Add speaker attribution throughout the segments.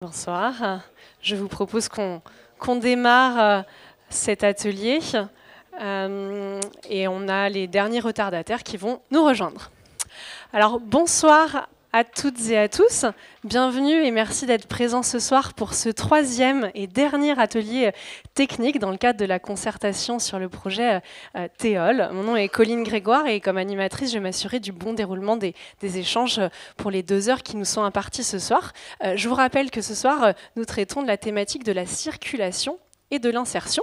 Speaker 1: Bonsoir, je vous propose qu'on démarre cet atelier et on a les derniers retardataires qui vont nous rejoindre. Alors bonsoir à toutes et à tous, bienvenue et merci d'être présents ce soir pour ce troisième et dernier atelier technique dans le cadre de la concertation sur le projet Théol. Mon nom est Colline Grégoire et comme animatrice, je vais m'assurer du bon déroulement des échanges pour les 2 heures qui nous sont imparties ce soir. Je vous rappelle que ce soir, nous traitons de la thématique de la circulation et de l'insertion.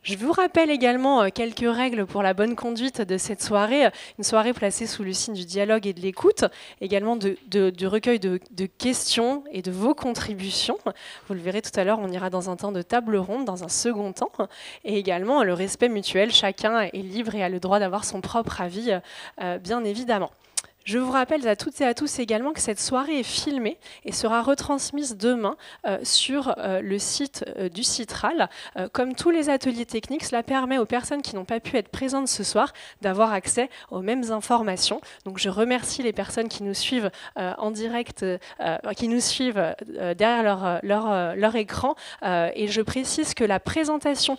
Speaker 1: Je vous rappelle également quelques règles pour la bonne conduite de cette soirée. Une soirée placée sous le signe du dialogue et de l'écoute, également du recueil de questions et de vos contributions. Vous le verrez tout à l'heure, on ira dans un temps de table ronde, dans un second temps. Et également le respect mutuel, chacun est libre et a le droit d'avoir son propre avis, bien évidemment. Je vous rappelle à toutes et à tous également que cette soirée est filmée et sera retransmise demain sur le site du Citral. Comme tous les ateliers techniques, cela permet aux personnes qui n'ont pas pu être présentes ce soir d'avoir accès aux mêmes informations. Donc je remercie les personnes qui nous suivent en direct, qui nous suivent derrière leur écran. Et je précise que la présentation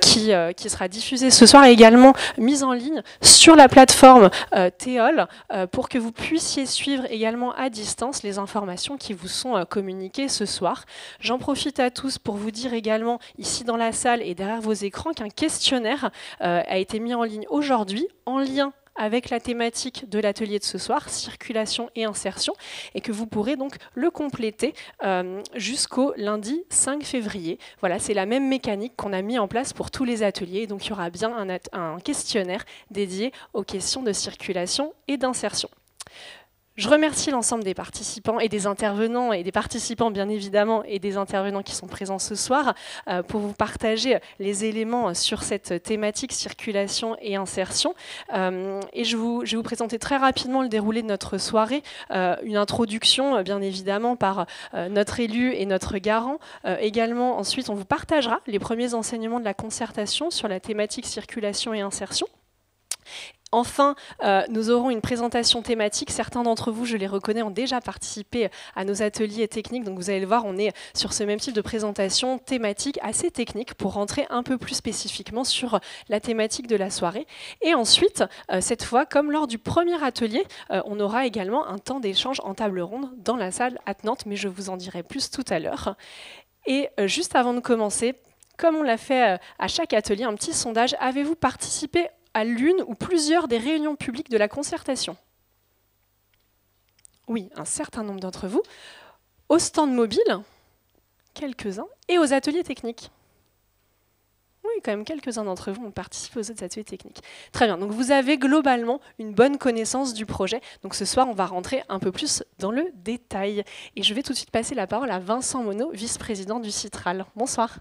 Speaker 1: qui sera diffusée ce soir est également mise en ligne sur la plateforme Théol pour que vous puissiez suivre également à distance les informations qui vous sont communiquées ce soir. J'en profite à tous pour vous dire également, ici dans la salle et derrière vos écrans, qu'un questionnaire a été mis en ligne aujourd'hui, en lien avec la thématique de l'atelier de ce soir, circulation et insertion, et que vous pourrez donc le compléter jusqu'au lundi 5 février. Voilà, c'est la même mécanique qu'on a mis en place pour tous les ateliers, donc il y aura bien un questionnaire dédié aux questions de circulation et d'insertion. Je remercie l'ensemble des participants et des intervenants et des participants bien évidemment et des intervenants qui sont présents ce soir pour vous partager les éléments sur cette thématique circulation et insertion. Et je vais vous présenter très rapidement le déroulé de notre soirée. Une introduction bien évidemment par notre élu et notre garant. Également ensuite on vous partagera les premiers enseignements de la concertation sur la thématique circulation et insertion. Enfin, nous aurons une présentation thématique. Certains d'entre vous, je les reconnais, ont déjà participé à nos ateliers techniques. Donc vous allez le voir, on est sur ce même type de présentation thématique assez technique pour rentrer un peu plus spécifiquement sur la thématique de la soirée. Et ensuite, cette fois, comme lors du premier atelier, on aura également un temps d'échange en table ronde dans la salle attenante, mais je vous en dirai plus tout à l'heure. Et juste avant de commencer, comme on l'a fait à chaque atelier, un petit sondage. Avez-vous participé à l'une ou plusieurs des réunions publiques de la concertation? Oui, un certain nombre d'entre vous. Au stand mobile, quelques-uns, et aux ateliers techniques. Oui, quand même, quelques-uns d'entre vous ont participé aux autres ateliers techniques. Très bien, donc vous avez globalement une bonne connaissance du projet. Donc ce soir, on va rentrer un peu plus dans le détail. Et je vais tout de suite passer la parole à Vincent Monod, vice-président du Citral. Bonsoir.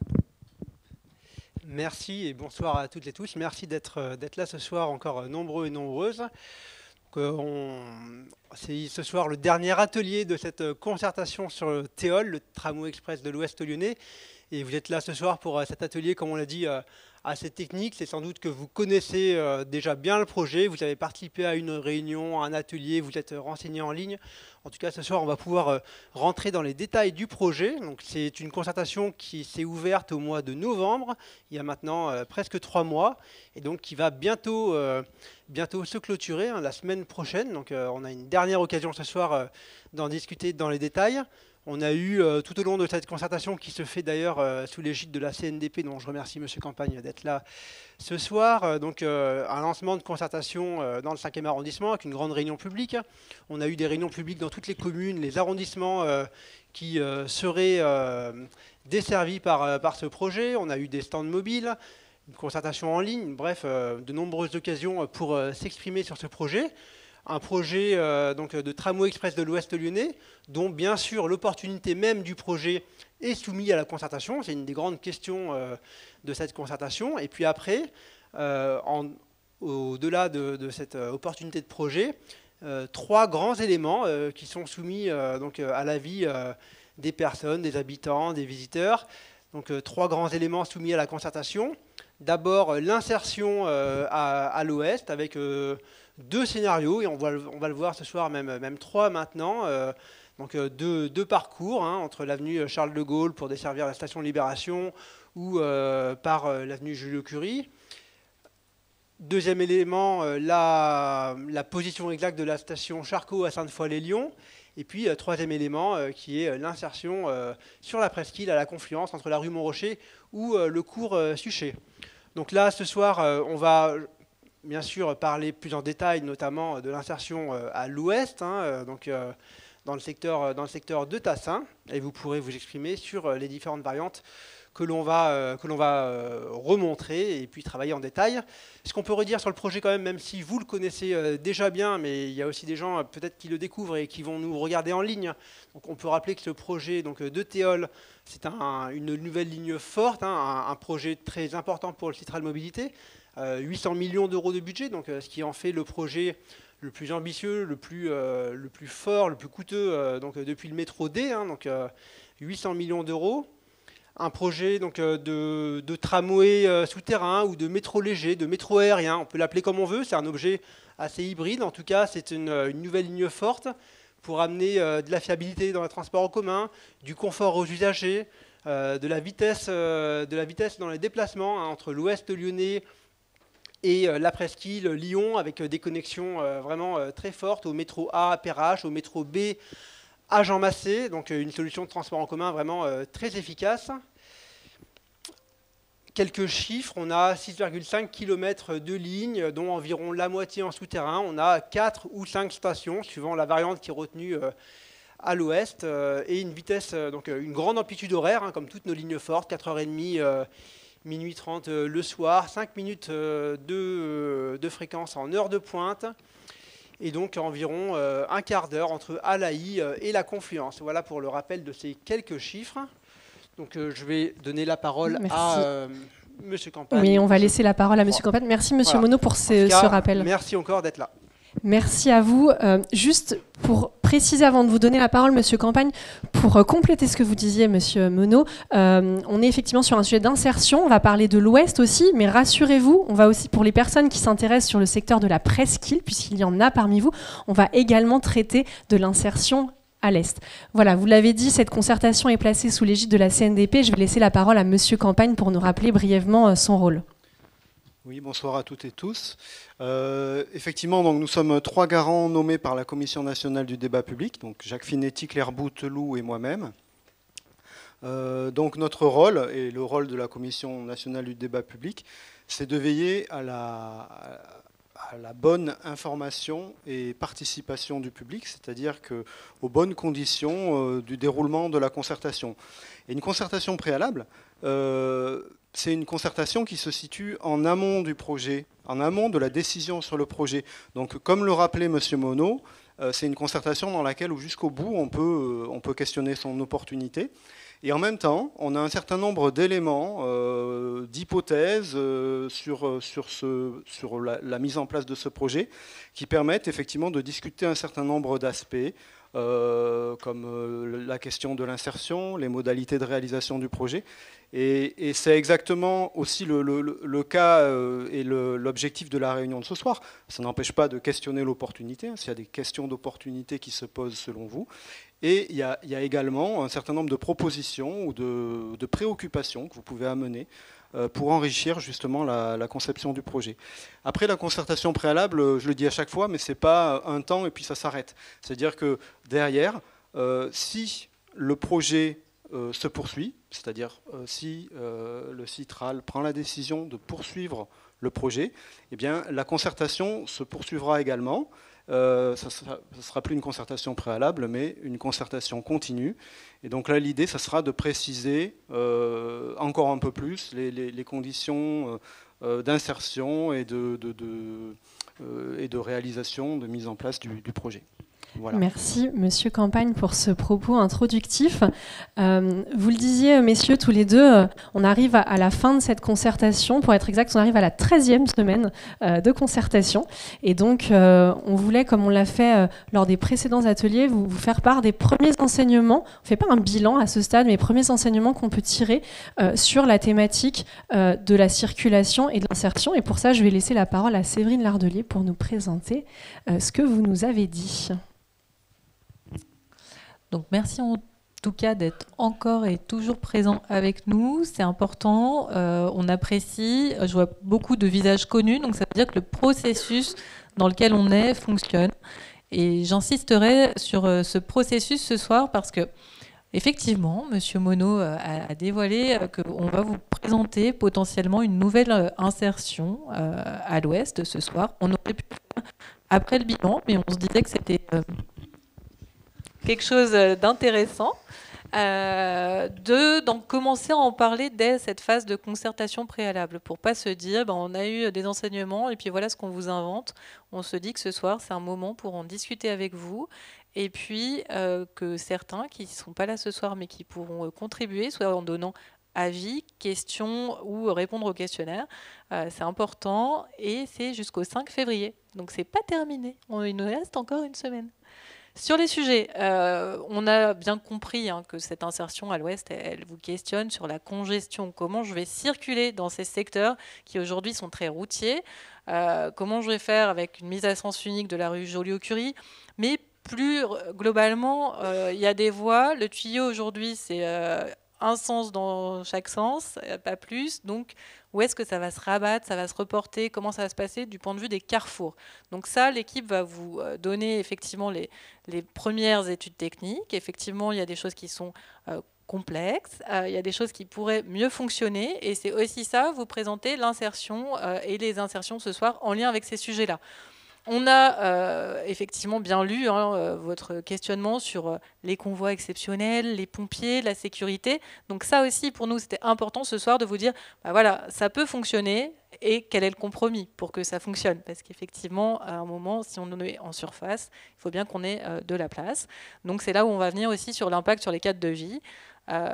Speaker 2: Merci et bonsoir à toutes et tous. Merci d'être là ce soir encore nombreux et nombreuses. C'est ce soir le dernier atelier de cette concertation sur le Théol, le tramway express de l'Ouest lyonnais. Et vous êtes là ce soir pour cet atelier, comme on l'a dit, assez technique. C'est sans doute que vous connaissez déjà bien le projet. Vous avez participé à une réunion, à un atelier, vous êtes renseigné en ligne. En tout cas, ce soir, on va pouvoir rentrer dans les détails du projet. Donc, c'est une concertation qui s'est ouverte au mois de novembre, il y a maintenant presque 3 mois, et donc qui va bientôt se clôturer la semaine prochaine. Donc, on a une dernière occasion ce soir d'en discuter dans les détails. On a eu tout au long de cette concertation, qui se fait d'ailleurs sous l'égide de la CNDP, dont je remercie M. Campagne d'être là ce soir, un lancement de concertation dans le 5e arrondissement avec une grande réunion publique. On a eu des réunions publiques dans toutes les communes, les arrondissements qui seraient desservis par ce projet. On a eu des stands mobiles, une concertation en ligne, bref, de nombreuses occasions pour s'exprimer sur ce projet. Un projet de tramway express de l'Ouest lyonnais, dont bien sûr l'opportunité même du projet est soumise à la concertation. C'est une des grandes questions de cette concertation. Et puis après, au-delà de cette opportunité de projet, 3 grands éléments qui sont soumis à l'avis des personnes, des habitants, des visiteurs. Donc 3 grands éléments soumis à la concertation. D'abord l'insertion à l'Ouest avec 2 scénarios, et on va le voir ce soir, même 3 maintenant. Donc deux parcours, hein, entre l'avenue Charles de Gaulle pour desservir la station Libération ou par l'avenue Joliot-Curie. Deuxième élément, la position exacte de la station Charcot à Sainte-Foy-les-Lyons. Et puis, troisième élément, qui est l'insertion sur la presqu'île à la confluence entre la rue Montrocher ou le cours Suchet. Donc là, ce soir, on va bien sûr parler plus en détail, notamment de l'insertion à l'ouest, hein, donc dans le secteur de Tassin. Et vous pourrez vous exprimer sur les différentes variantes que l'on va remontrer et puis travailler en détail. Ce qu'on peut redire sur le projet quand même si vous le connaissez déjà bien, mais il y a aussi des gens peut-être qui le découvrent et qui vont nous regarder en ligne. Donc on peut rappeler que ce projet donc, de Théol, c'est une nouvelle ligne forte, hein, un projet très important pour le Citral Mobilité. 800 millions d'euros de budget, donc ce qui en fait le projet le plus ambitieux, le plus fort, le plus coûteux donc, depuis le métro D, hein, donc 800 millions d'euros. Un projet donc, de tramway souterrain ou de métro léger, de métro aérien, on peut l'appeler comme on veut, c'est un objet assez hybride, en tout cas c'est une nouvelle ligne forte pour amener de la fiabilité dans les transports en commun, du confort aux usagers, de la vitesse dans les déplacements hein, entre l'ouest lyonnais et la presqu'île Lyon avec des connexions vraiment très fortes au métro A à Perrache, au métro B à Jean Massé, donc une solution de transport en commun vraiment très efficace. Quelques chiffres, on a 6,5 km de lignes, dont environ la moitié en souterrain. On a 4 ou 5 stations, suivant la variante qui est retenue à l'ouest, et une vitesse, donc une grande amplitude horaire, hein, comme toutes nos lignes fortes, 4h30, minuit 30 le soir, 5 minutes de fréquence en heure de pointe, et donc environ un quart d'heure entre Alaï et la confluence. Voilà pour le rappel de ces quelques chiffres. Donc je vais donner la parole à Monsieur Campagne.
Speaker 1: Oui, on va laisser la parole à Monsieur Campagne. Merci Monsieur Monod pour ce rappel.
Speaker 2: Merci encore d'être là.
Speaker 1: Merci à vous. Juste pour préciser avant de vous donner la parole, Monsieur Campagne, pour compléter ce que vous disiez, Monsieur Monod, on est effectivement sur un sujet d'insertion. On va parler de l'Ouest aussi, mais rassurez-vous, on va aussi, pour les personnes qui s'intéressent sur le secteur de la presqu'île, puisqu'il y en a parmi vous, on va également traiter de l'insertion à l'Est. Voilà, vous l'avez dit, cette concertation est placée sous l'égide de la CNDP. Je vais laisser la parole à Monsieur Campagne pour nous rappeler brièvement son rôle.
Speaker 3: Oui, bonsoir à toutes et tous. Effectivement, donc, nous sommes 3 garants nommés par la Commission nationale du débat public, donc Jacques Finetti, Claire Bouteloup et moi-même. Donc notre rôle, et le rôle de la Commission nationale du débat public, c'est de veiller à la bonne information et participation du public, c'est-à-dire aux bonnes conditions du déroulement de la concertation. Et une concertation préalable, c'est une concertation qui se situe en amont du projet, en amont de la décision sur le projet. Donc, comme le rappelait M. Monod, c'est une concertation dans laquelle, jusqu'au bout, on peut questionner son opportunité. Et en même temps, on a un certain nombre d'éléments, d'hypothèses sur la mise en place de ce projet qui permettent effectivement de discuter un certain nombre d'aspects, comme la question de l'insertion, les modalités de réalisation du projet. Et c'est exactement aussi le cas et l'objectif de la réunion de ce soir. Ça n'empêche pas de questionner l'opportunité, hein, s'il y a des questions d'opportunité qui se posent selon vous. Et il y a également un certain nombre de propositions ou de préoccupations que vous pouvez amener pour enrichir justement la conception du projet. Après la concertation préalable, je le dis à chaque fois, mais ce n'est pas un temps et puis ça s'arrête. C'est-à-dire que derrière, si le projet se poursuit, c'est-à-dire si le Citral prend la décision de poursuivre le projet, eh bien, la concertation se poursuivra également. Ça ne sera plus une concertation préalable, mais une concertation continue. Et donc là, l'idée, ça sera de préciser encore un peu plus les conditions d'insertion et de réalisation, de mise en place du projet. Voilà.
Speaker 1: Merci, Monsieur Campagne, pour ce propos introductif. Vous le disiez, messieurs, tous les deux, on arrive à la fin de cette concertation. Pour être exact, on arrive à la 13e semaine de concertation. Et donc, on voulait, comme on l'a fait lors des précédents ateliers, vous faire part des premiers enseignements. On ne fait pas un bilan à ce stade, mais les premiers enseignements qu'on peut tirer sur la thématique de la circulation et de l'insertion. Et pour ça, je vais laisser la parole à Séverine Lardelier pour nous présenter ce que vous nous avez dit.
Speaker 4: Donc merci en tout cas d'être encore et toujours présent avec nous, c'est important, on apprécie, je vois beaucoup de visages connus, donc ça veut dire que le processus dans lequel on est fonctionne. Et j'insisterai sur ce processus ce soir parce que, effectivement, Monsieur Monod a dévoilé qu'on va vous présenter potentiellement une nouvelle insertion à l'Ouest ce soir. On aurait pu le faire après le bilan, mais on se disait que c'était quelque chose d'intéressant. D'en commencer à en parler dès cette phase de concertation préalable pour pas se dire on a eu des enseignements et puis voilà ce qu'on vous invente. On se dit que ce soir c'est un moment pour en discuter avec vous et puis que certains qui ne sont pas là ce soir mais qui pourront contribuer, soit en donnant avis, questions ou répondre aux questionnaires. C'est important et c'est jusqu'au 5 février. Donc c'est pas terminé. Il nous reste encore une semaine. Sur les sujets, on a bien compris que cette insertion à l'Ouest, elle vous questionne sur la congestion. Comment je vais circuler dans ces secteurs qui aujourd'hui sont très routiers. Comment je vais faire avec une mise à sens unique de la rue Joliot-Curie. Mais plus globalement, il y a des voies. Le tuyau aujourd'hui, c'est un sens dans chaque sens, pas plus. Donc, où est-ce que ça va se rabattre, ça va se reporter, comment ça va se passer du point de vue des carrefours. Donc ça, l'équipe va vous donner effectivement les premières études techniques. Effectivement, il y a des choses qui sont complexes, il y a des choses qui pourraient mieux fonctionner, et c'est aussi ça, vous présenter l'insertion et les insertions ce soir en lien avec ces sujets-là. On a effectivement bien lu votre questionnement sur les convois exceptionnels, les pompiers, la sécurité. Donc ça aussi, pour nous, c'était important ce soir de vous dire, voilà, ça peut fonctionner et quel est le compromis pour que ça fonctionne. Parce qu'effectivement, à un moment, si on est en surface, il faut bien qu'on ait de la place. Donc c'est là où on va venir aussi sur l'impact sur les cadres de vie.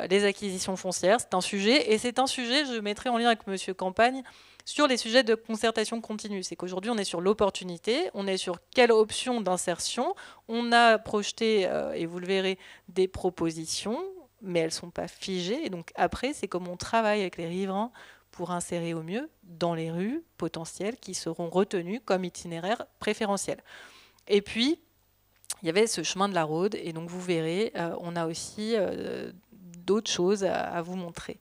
Speaker 4: Les acquisitions foncières, c'est un sujet. Et c'est un sujet, je mettrai en lien avec Monsieur Campagne, sur les sujets de concertation continue. C'est qu'aujourd'hui, on est sur l'opportunité, on est sur quelle option d'insertion. On a projeté, et vous le verrez, des propositions, mais elles ne sont pas figées. Et donc après, c'est comme on travaille avec les riverains pour insérer au mieux dans les rues potentielles qui seront retenues comme itinéraires préférentiels. Et puis, il y avait ce chemin de la Rhôde, et donc vous verrez, on a aussi d'autres choses à vous montrer.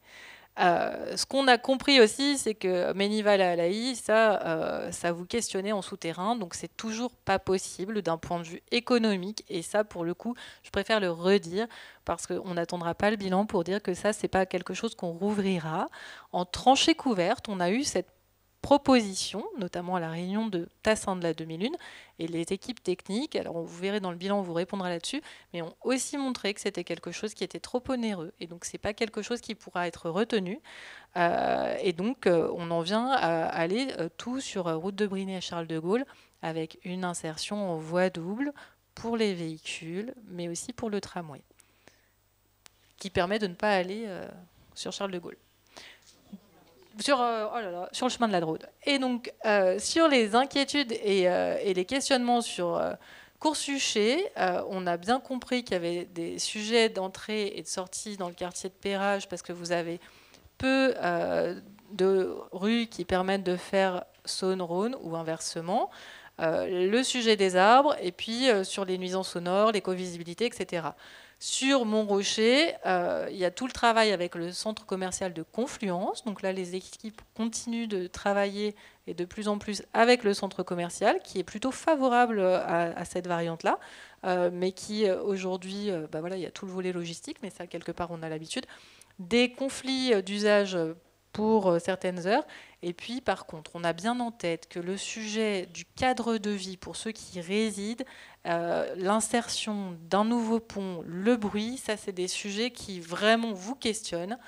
Speaker 4: Ce qu'on a compris aussi, c'est que Ménival à Alaï, ça vous questionnait en souterrain, donc c'est toujours pas possible d'un point de vue économique, et ça, pour le coup, je préfère le redire, parce qu'on n'attendra pas le bilan pour dire que ça, c'est pas quelque chose qu'on rouvrira. En tranchée couverte, on a eu cette propositions, notamment à la réunion de Tassin de la 2001, et les équipes techniques, alors vous verrez dans le bilan, on vous répondra là-dessus, mais ont aussi montré que c'était quelque chose qui était trop onéreux, et donc c'est pas quelque chose qui pourra être retenu, et donc on en vient à aller tout sur route de Brignais à Charles de Gaulle, avec une insertion en voie double pour les véhicules, mais aussi pour le tramway, qui permet de ne pas aller sur Charles de Gaulle. Sur le chemin de la Drôde. Et donc, sur les inquiétudes et les questionnements sur Coursuchet, on a bien compris qu'il y avait des sujets d'entrée et de sortie dans le quartier de Perrage, parce que vous avez peu de rues qui permettent de faire Saône-Rhône ou inversement. Le sujet des arbres, et puis sur les nuisances sonores, l'éco-visibilité, etc. Sur Montrocher, il y a tout le travail avec le centre commercial de Confluence. Donc là, les équipes continuent de travailler et de plus en plus avec le centre commercial, qui est plutôt favorable à cette variante-là, mais qui aujourd'hui, voilà, il y a tout le volet logistique, mais ça, quelque part, on a l'habitude. Des conflits d'usage pour certaines heures. Et puis, par contre, on a bien en tête que le sujet du cadre de vie pour ceux qui y résident, l'insertion d'un nouveau pont, le bruit, ça, c'est des sujets qui vraiment vous questionnent.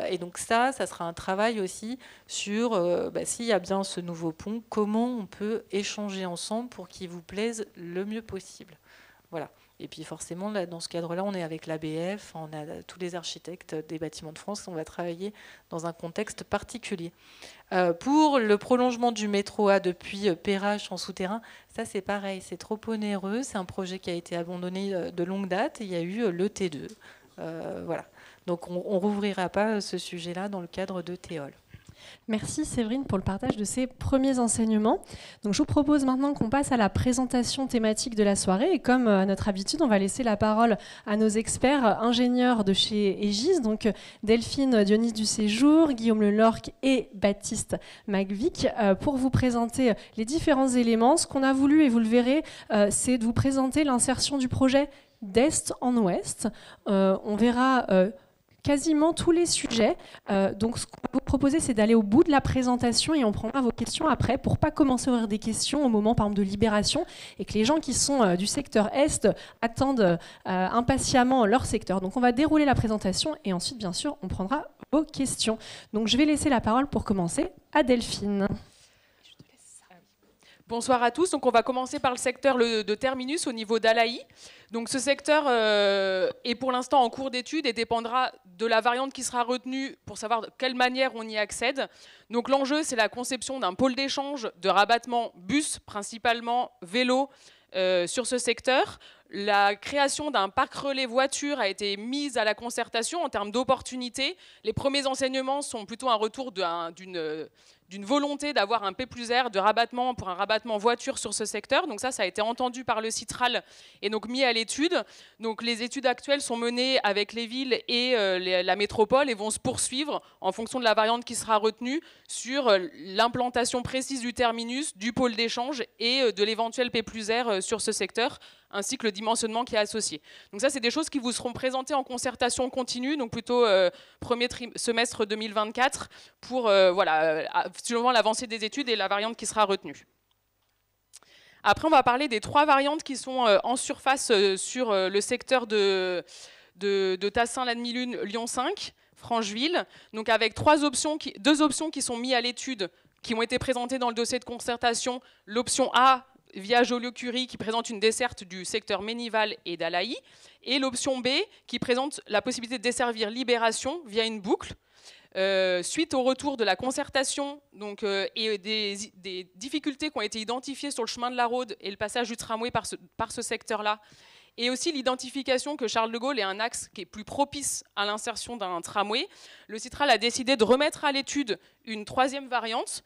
Speaker 4: Et donc ça sera un travail aussi sur s'il y a bien ce nouveau pont, comment on peut échanger ensemble pour qu'il vous plaise le mieux possible. Voilà. Et puis forcément, là, dans ce cadre-là, on est avec l'ABF, on a tous les architectes des bâtiments de France, on va travailler dans un contexte particulier. Pour le prolongement du métro A depuis Perrage en souterrain, ça c'est pareil, c'est trop onéreux, c'est un projet qui a été abandonné de longue date, et il y a eu le T2. Voilà. Donc on ne rouvrira pas ce sujet-là dans le cadre de Théol.
Speaker 1: Merci Séverine pour le partage de ces premiers enseignements. Donc, je vous propose maintenant qu'on passe à la présentation thématique de la soirée. Et comme à notre habitude, on va laisser la parole à nos experts ingénieurs de chez Aegis, donc Delphine Dionis du Séjour, Guillaume Lelorque et Baptiste Macvic, pour vous présenter les différents éléments. Ce qu'on a voulu, et vous le verrez, c'est de vous présenter l'insertion du projet d'Est en Ouest. On verra quasiment tous les sujets. Donc, ce qu'on va vous proposer, c'est d'aller au bout de la présentation et on prendra vos questions après pour ne pas commencer à ouvrir des questions au moment, par exemple, de libération et que les gens qui sont du secteur Est attendent impatiemment leur secteur. Donc, on va dérouler la présentation et ensuite, bien sûr, on prendra vos questions. Donc, je vais laisser la parole pour commencer à Delphine.
Speaker 5: Bonsoir à tous. Donc on va commencer par le secteur de Terminus au niveau d'Alaï. Donc ce secteur est pour l'instant en cours d'étude et dépendra de la variante qui sera retenue pour savoir de quelle manière on y accède. Donc l'enjeu, c'est la conception d'un pôle d'échange de rabattement bus, principalement vélo, sur ce secteur. La création d'un parc relais voiture a été mise à la concertation en termes d'opportunités. Les premiers enseignements sont plutôt un retour d'une volonté d'avoir un P+R de rabattement pour un rabattement voiture sur ce secteur. Donc ça a été entendu par le Citral et donc mis à l'étude. Donc les études actuelles sont menées avec les villes et la métropole et vont se poursuivre en fonction de la variante qui sera retenue sur l'implantation précise du terminus, du pôle d'échange et de l'éventuel P+R sur ce secteur, ainsi que le dimensionnement qui est associé. Donc ça, c'est des choses qui vous seront présentées en concertation continue, donc plutôt premier semestre 2024, pour suivant l'avancée des études et la variante qui sera retenue. Après, on va parler des 3 variantes qui sont en surface sur le secteur de Tassin-Lannemilune, Lyon 5, Francheville, donc avec 2 options qui sont mises à l'étude, qui ont été présentées dans le dossier de concertation. L'option A, via Joliot-Curie, qui présente une desserte du secteur Ménival et d'Alaï, et l'option B, qui présente la possibilité de desservir Libération via une boucle. Suite au retour de la concertation et des difficultés qui ont été identifiées sur le chemin de la Rhôde et le passage du tramway par ce secteur-là, et aussi l'identification que Charles de Gaulle est un axe qui est plus propice à l'insertion d'un tramway, le Citral a décidé de remettre à l'étude une 3e variante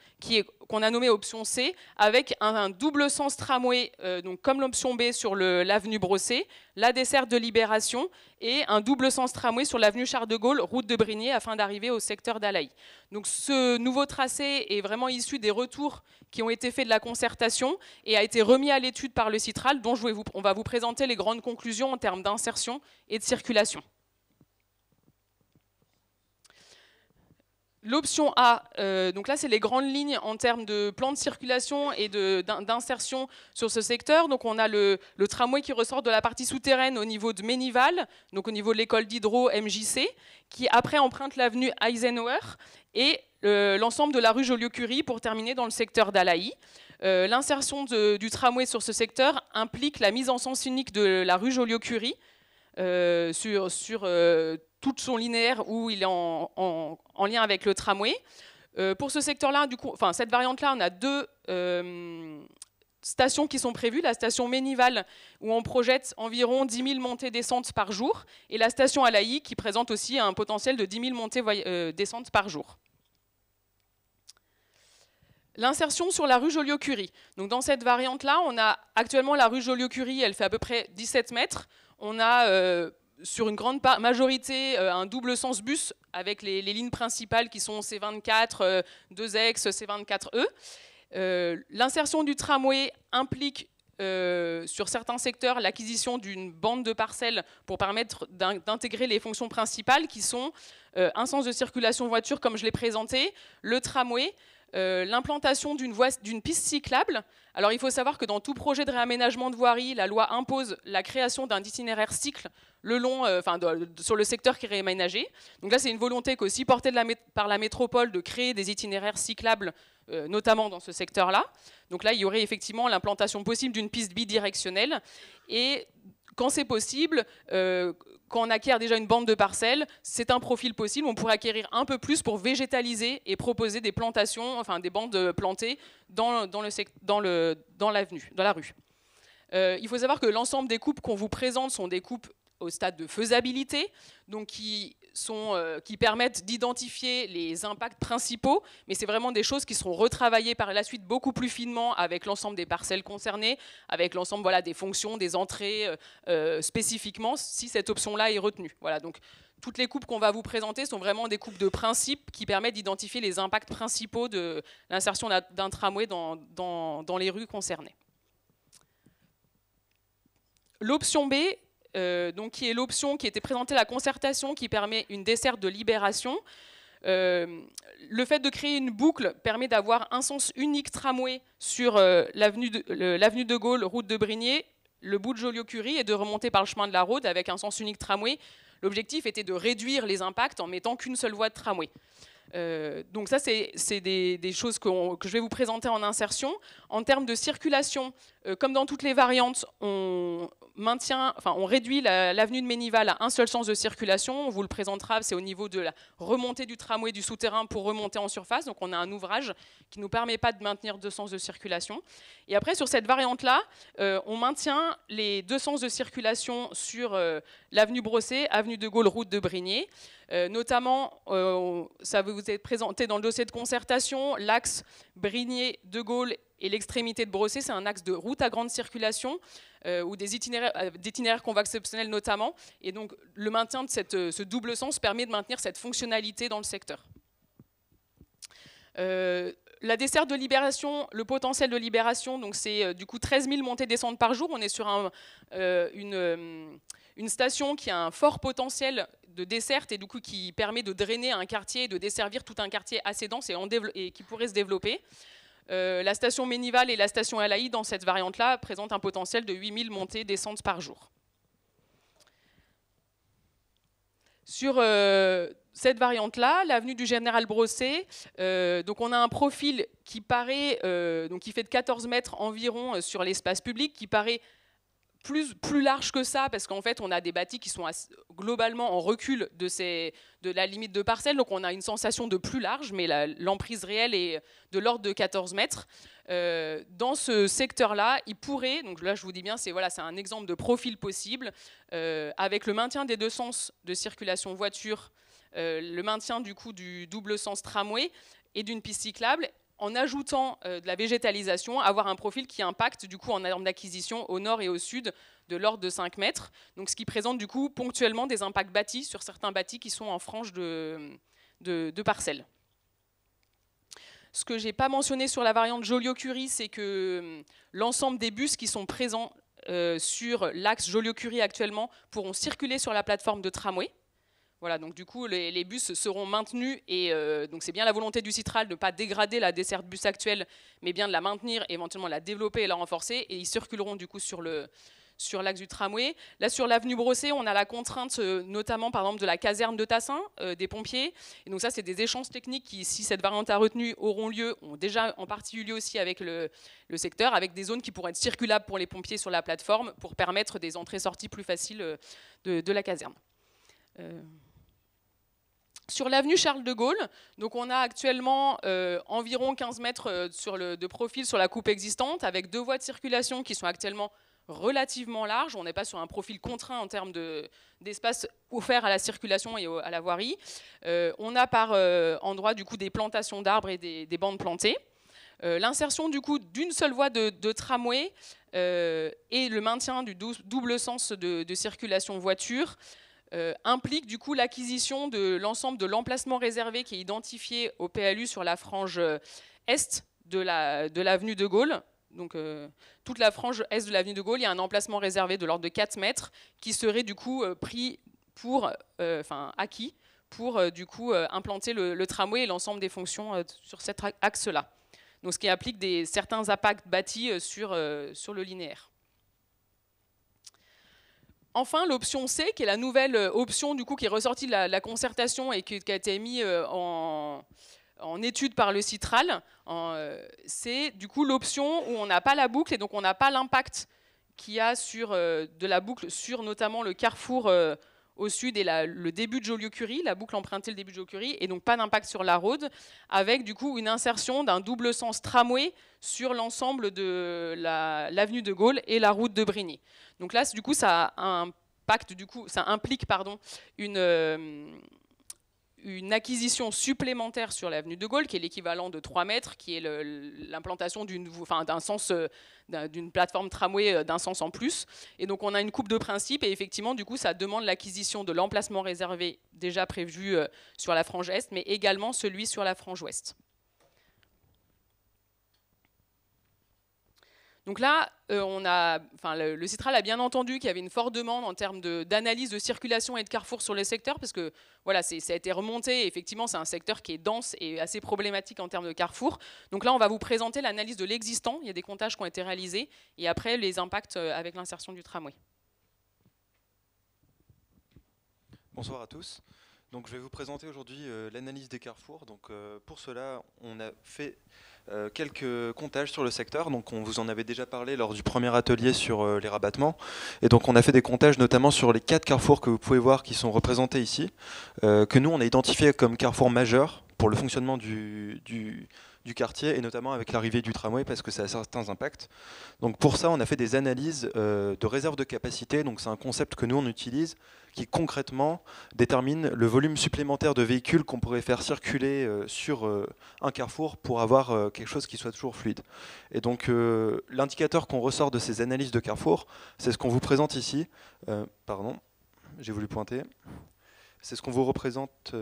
Speaker 5: qu'on a nommée option C, avec un double sens tramway, donc comme l'option B sur l'avenue Brossé, la desserte de Libération, et un double sens tramway sur l'avenue Charles de Gaulle, route de Brigné, afin d'arriver au secteur d'Alaï. Donc ce nouveau tracé est vraiment issu des retours qui ont été faits de la concertation et a été remis à l'étude par le Citral, dont on va vous présenter les grandes conclusions en termes d'insertion et de circulation. L'option A, donc là c'est les grandes lignes en termes de plan de circulation et d'insertion sur ce secteur. Donc on a le tramway qui ressort de la partie souterraine au niveau de Ménival, donc au niveau de l'école d'Hydro MJC, qui après emprunte l'avenue Eisenhower et l'ensemble de la rue Joliot-Curie pour terminer dans le secteur d'Alaï. L'insertion du tramway sur ce secteur implique la mise en sens unique de la rue Joliot-Curie sur tout son linéaire où il est en lien avec le tramway. Pour ce secteur-là, cette variante-là, on a 2 stations qui sont prévues. La station Ménival, où on projette environ 10 000 montées-descentes par jour, et la station Alaï, qui présente aussi un potentiel de 10 000 montées-descentes par jour. L'insertion sur la rue Joliot-Curie. Donc dans cette variante-là, on a actuellement la rue Joliot-Curie, elle fait à peu près 17 mètres. On a sur une grande majorité un double sens bus avec les lignes principales qui sont C24, 2X, C24E. L'insertion du tramway implique sur certains secteurs l'acquisition d'une bande de parcelles pour permettre d'intégrer les fonctions principales qui sont un sens de circulation voiture comme je l'ai présenté, le tramway, l'implantation d'une piste cyclable. Alors il faut savoir que dans tout projet de réaménagement de voirie, la loi impose la création d'un itinéraire cycle le long, sur le secteur qui est réaménagé. Donc là c'est une volonté qu'aussi portée par la métropole de créer des itinéraires cyclables, notamment dans ce secteur-là. Donc là il y aurait effectivement l'implantation possible d'une piste bidirectionnelle et quand c'est possible, quand on acquiert déjà une bande de parcelles, c'est un profil possible. On pourrait acquérir un peu plus pour végétaliser et proposer des plantations, enfin des bandes plantées dans la rue. Il faut savoir que l'ensemble des coupes qu'on vous présente sont des coupes au stade de faisabilité, donc qui permettent d'identifier les impacts principaux, mais c'est vraiment des choses qui seront retravaillées par la suite beaucoup plus finement avec l'ensemble des parcelles concernées, avec l'ensemble voilà, des fonctions, des entrées spécifiquement, si cette option-là est retenue. Voilà, donc toutes les coupes qu'on va vous présenter sont vraiment des coupes de principe qui permettent d'identifier les impacts principaux de l'insertion d'un tramway dans les rues concernées. L'option B, donc, qui est l'option qui était présentée à la concertation, qui permet une desserte de Libération. Le fait de créer une boucle permet d'avoir un sens unique tramway sur l'avenue de Gaulle, route de Brigné, le bout de Joliot-Curie, et de remonter par le chemin de la Rhôde avec un sens unique tramway. L'objectif était de réduire les impacts en mettant qu'une seule voie de tramway. Donc ça, c'est des choses que je vais vous présenter en insertion. En termes de circulation, comme dans toutes les variantes, on réduit l'avenue de Ménival à un seul sens de circulation. On vous le présentera, c'est au niveau de la remontée du tramway du souterrain pour remonter en surface. Donc on a un ouvrage qui ne nous permet pas de maintenir deux sens de circulation. Et après, sur cette variante-là, on maintient les deux sens de circulation sur l'avenue Brossé, avenue de Gaulle, route de Brigné. Notamment, ça va vous être présenté dans le dossier de concertation, l'axe Brigné-de Gaulle et l'extrémité de Brossé, c'est un axe de route à grande circulation, ou des itinéraires convexoptionnels notamment. Et donc, le maintien de ce double sens permet de maintenir cette fonctionnalité dans le secteur. La desserte de Libération, le potentiel de Libération, donc c'est du coup 13 000 montées-descentes par jour. On est sur une station qui a un fort potentiel de desserte et du coup qui permet de drainer un quartier et de desservir tout un quartier assez dense et qui pourrait se développer. La station Ménival et la station Alaï, dans cette variante-là, présentent un potentiel de 8 000 montées-descentes par jour. Sur cette variante-là, l'avenue du Général Brossé, donc on a un profil qui paraît, donc qui fait de 14 mètres environ sur l'espace public, qui paraît plus large que ça, parce qu'en fait, on a des bâtis qui sont globalement en recul de la limite de parcelle, donc on a une sensation de plus large, mais l'emprise réelle est de l'ordre de 14 mètres. Dans ce secteur-là, il pourrait, donc là je vous dis bien, c'est un exemple de profil possible, avec le maintien des deux sens de circulation voiture, le maintien du coup du double sens tramway et d'une piste cyclable, en ajoutant de la végétalisation, avoir un profil qui impacte du coup en termes d'acquisition au nord et au sud de l'ordre de 5 mètres, donc ce qui présente du coup ponctuellement des impacts bâtis sur certains bâtis qui sont en frange de parcelles. Ce que je n'ai pas mentionné sur la variante Joliot-Curie, c'est que l'ensemble des bus qui sont présents sur l'axe Joliot-Curie actuellement pourront circuler sur la plateforme de tramway. Voilà, donc du coup, les bus seront maintenus et donc c'est bien la volonté du Citral de ne pas dégrader la desserte bus actuelle, mais bien de la maintenir, éventuellement la développer et la renforcer. Et ils circuleront du coup sur l'axe du tramway. Là, sur l'avenue Brossé, on a la contrainte notamment, par exemple, de la caserne de Tassin, des pompiers. Et donc ça, c'est des échanges techniques qui, si cette variante a retenu, auront lieu, ont déjà en partie eu lieu aussi avec le secteur, avec des zones qui pourraient être circulables pour les pompiers sur la plateforme pour permettre des entrées-sorties plus faciles de la caserne. Sur l'avenue Charles de Gaulle, donc on a actuellement environ 15 mètres de profil sur la coupe existante, avec deux voies de circulation qui sont actuellement relativement larges. On n'est pas sur un profil contraint en termes d'espace offert à la circulation et à la voirie. On a par endroit du coup des plantations d'arbres et des bandes plantées. L'insertion du coup d'une seule voie de tramway et le maintien du double sens de circulation voiture implique du coup l'acquisition de l'ensemble de l'emplacement réservé qui est identifié au PLU sur la frange est de l'avenue de Gaulle. Donc toute la frange est de l'avenue de Gaulle, il y a un emplacement réservé de l'ordre de 4 mètres qui serait du coup pris pour, acquis pour du coup implanter le tramway et l'ensemble des fonctions sur cet axe-là. Donc ce qui implique certains impacts bâtis sur le linéaire. Enfin, l'option C, qui est la nouvelle option du coup, qui est ressortie de la concertation et qui a été mise en étude par le Citral, c'est du coup l'option où on n'a pas la boucle et donc on n'a pas l'impact qu'il y a de la boucle sur notamment le carrefour au sud et le début de Joliot-Curie, la boucle empruntée le début de Joliot-Curie, et donc pas d'impact sur la Rhôde, avec du coup une insertion d'un double sens tramway sur l'ensemble de l'avenue de Gaulle et la route de Brigny. Donc là, du coup, ça a un implique une acquisition supplémentaire sur l'avenue de Gaulle, qui est l'équivalent de 3 mètres, qui est l'implantation d'une plateforme tramway d'un sens en plus. Et donc on a une coupe de principe, et effectivement, du coup, ça demande l'acquisition de l'emplacement réservé déjà prévu sur la frange est, mais également celui sur la frange ouest. Donc là, le Citral a bien entendu qu'il y avait une forte demande en termes d'analyse de circulation et de carrefour sur le secteur, parce que voilà, ça a été remonté, et effectivement c'est un secteur qui est dense et assez problématique en termes de carrefour. Donc là on va vous présenter l'analyse de l'existant, il y a des comptages qui ont été réalisés, et après les impacts avec l'insertion du tramway.
Speaker 6: Bonsoir à tous. Donc, je vais vous présenter aujourd'hui l'analyse des carrefours. Donc, pour cela, on a fait quelques comptages sur le secteur. Donc, on vous en avait déjà parlé lors du premier atelier sur les rabattements. Et donc, on a fait des comptages notamment sur les 4 carrefours que vous pouvez voir qui sont représentés ici, que nous, on a identifiés comme carrefours majeurs pour le fonctionnement du quartier, et notamment avec l'arrivée du tramway, parce que ça a certains impacts. Donc pour ça, on a fait des analyses de réserve de capacité. Donc c'est un concept que nous, on utilise, qui concrètement détermine le volume supplémentaire de véhicules qu'on pourrait faire circuler sur un carrefour pour avoir quelque chose qui soit toujours fluide. Et donc l'indicateur qu'on ressort de ces analyses de carrefour, c'est ce qu'on vous présente ici. Pardon, j'ai voulu pointer. C'est ce qu'on vous représente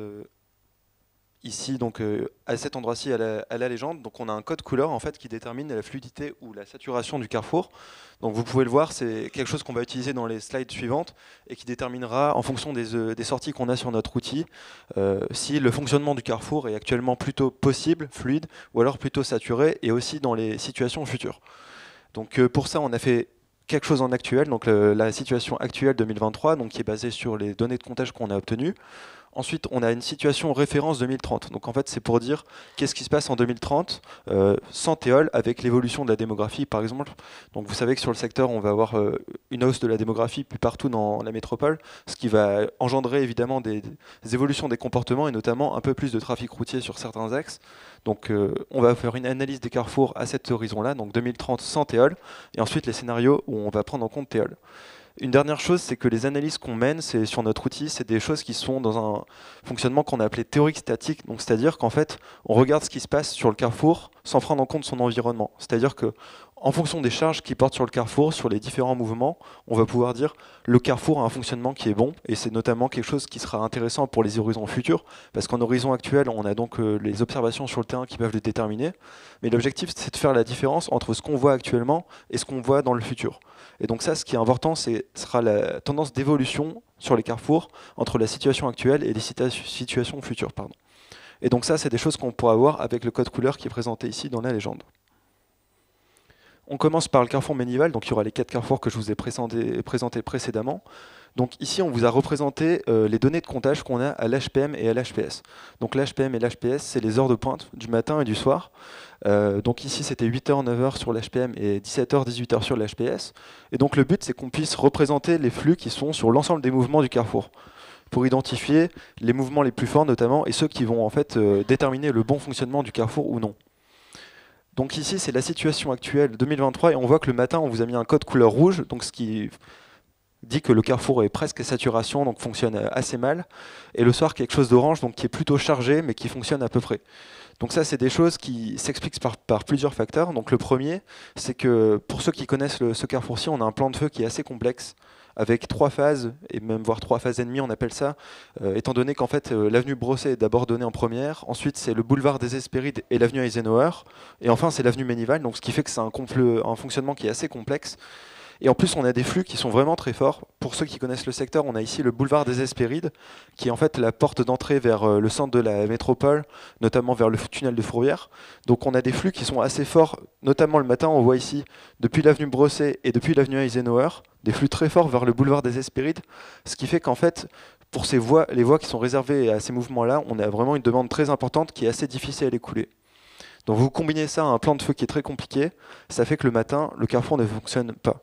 Speaker 6: ici, donc à cet endroit-ci, à la légende. Donc on a un code couleur en fait qui détermine la fluidité ou la saturation du carrefour. Donc vous pouvez le voir, c'est quelque chose qu'on va utiliser dans les slides suivantes et qui déterminera en fonction des sorties qu'on a sur notre outil si le fonctionnement du carrefour est actuellement plutôt possible, fluide, ou alors plutôt saturé, et aussi dans les situations futures. Donc pour ça, on a fait quelque chose en actuel, donc la situation actuelle 2023, donc qui est basée sur les données de comptage qu'on a obtenues. Ensuite, on a une situation référence 2030. Donc en fait, c'est pour dire qu'est-ce qui se passe en 2030 sans Théol, avec l'évolution de la démographie, par exemple. Donc vous savez que sur le secteur, on va avoir une hausse de la démographie plus partout dans la métropole, ce qui va engendrer évidemment des évolutions des comportements, et notamment un peu plus de trafic routier sur certains axes. Donc on va faire une analyse des carrefours à cet horizon-là, donc 2030 sans Théol, et ensuite les scénarios où on va prendre en compte Théol. Une dernière chose, c'est que les analyses qu'on mène sur notre outil, c'est des choses qui sont dans un fonctionnement qu'on a appelé théorique statique. Donc, c'est-à-dire qu'en fait, on regarde ce qui se passe sur le carrefour sans prendre en compte son environnement. C'est-à-dire que, en fonction des charges qui portent sur le carrefour, sur les différents mouvements, on va pouvoir dire le carrefour a un fonctionnement qui est bon, et c'est notamment quelque chose qui sera intéressant pour les horizons futurs, parce qu'en horizon actuel, on a donc les observations sur le terrain qui peuvent le déterminer. Mais l'objectif, c'est de faire la différence entre ce qu'on voit actuellement et ce qu'on voit dans le futur. Et donc ça, ce qui est important, sera la tendance d'évolution sur les carrefours entre la situation actuelle et les situations futures. Et donc ça, c'est des choses qu'on pourra voir avec le code couleur qui est présenté ici dans la légende. On commence par le carrefour Ménival, donc il y aura les 4 carrefours que je vous ai présentés précédemment. Donc ici, on vous a représenté les données de comptage qu'on a à l'HPM et à l'HPS. Donc l'HPM et l'HPS, c'est les heures de pointe du matin et du soir. Donc ici, c'était 8h, 9h sur l'HPM et 17h, 18h sur l'HPS. Et donc le but, c'est qu'on puisse représenter les flux qui sont sur l'ensemble des mouvements du carrefour, pour identifier les mouvements les plus forts notamment, et ceux qui vont en fait déterminer le bon fonctionnement du carrefour ou non. Donc ici, c'est la situation actuelle 2023, et on voit que le matin, on vous a mis un code couleur rouge, donc ce qui dit que le carrefour est presque à saturation, donc fonctionne assez mal. Et le soir, quelque chose d'orange, donc qui est plutôt chargé, mais qui fonctionne à peu près. Donc ça, c'est des choses qui s'expliquent par plusieurs facteurs. Donc le premier, c'est que pour ceux qui connaissent ce carrefour-ci, on a un plan de feu qui est assez complexe, avec 3 phases, et même voire 3 phases et demie, on appelle ça, étant donné qu'en fait l'avenue Brosset est d'abord donnée en première, ensuite c'est le boulevard des Hespérides et l'avenue Eisenhower, et enfin c'est l'avenue Ménival, donc ce qui fait que c'est un fonctionnement qui est assez complexe. Et en plus, on a des flux qui sont vraiment très forts. Pour ceux qui connaissent le secteur, on a ici le boulevard des Hespérides, qui est en fait la porte d'entrée vers le centre de la métropole, notamment vers le tunnel de Fourvière. Donc on a des flux qui sont assez forts, notamment le matin, on voit ici, depuis l'avenue Brosset et depuis l'avenue Eisenhower, des flux très forts vers le boulevard des Hespérides, ce qui fait qu'en fait, pour les voies qui sont réservées à ces mouvements-là, on a vraiment une demande très importante qui est assez difficile à l'écouler. Donc vous combinez ça à un plan de feu qui est très compliqué, ça fait que le matin, le carrefour ne fonctionne pas.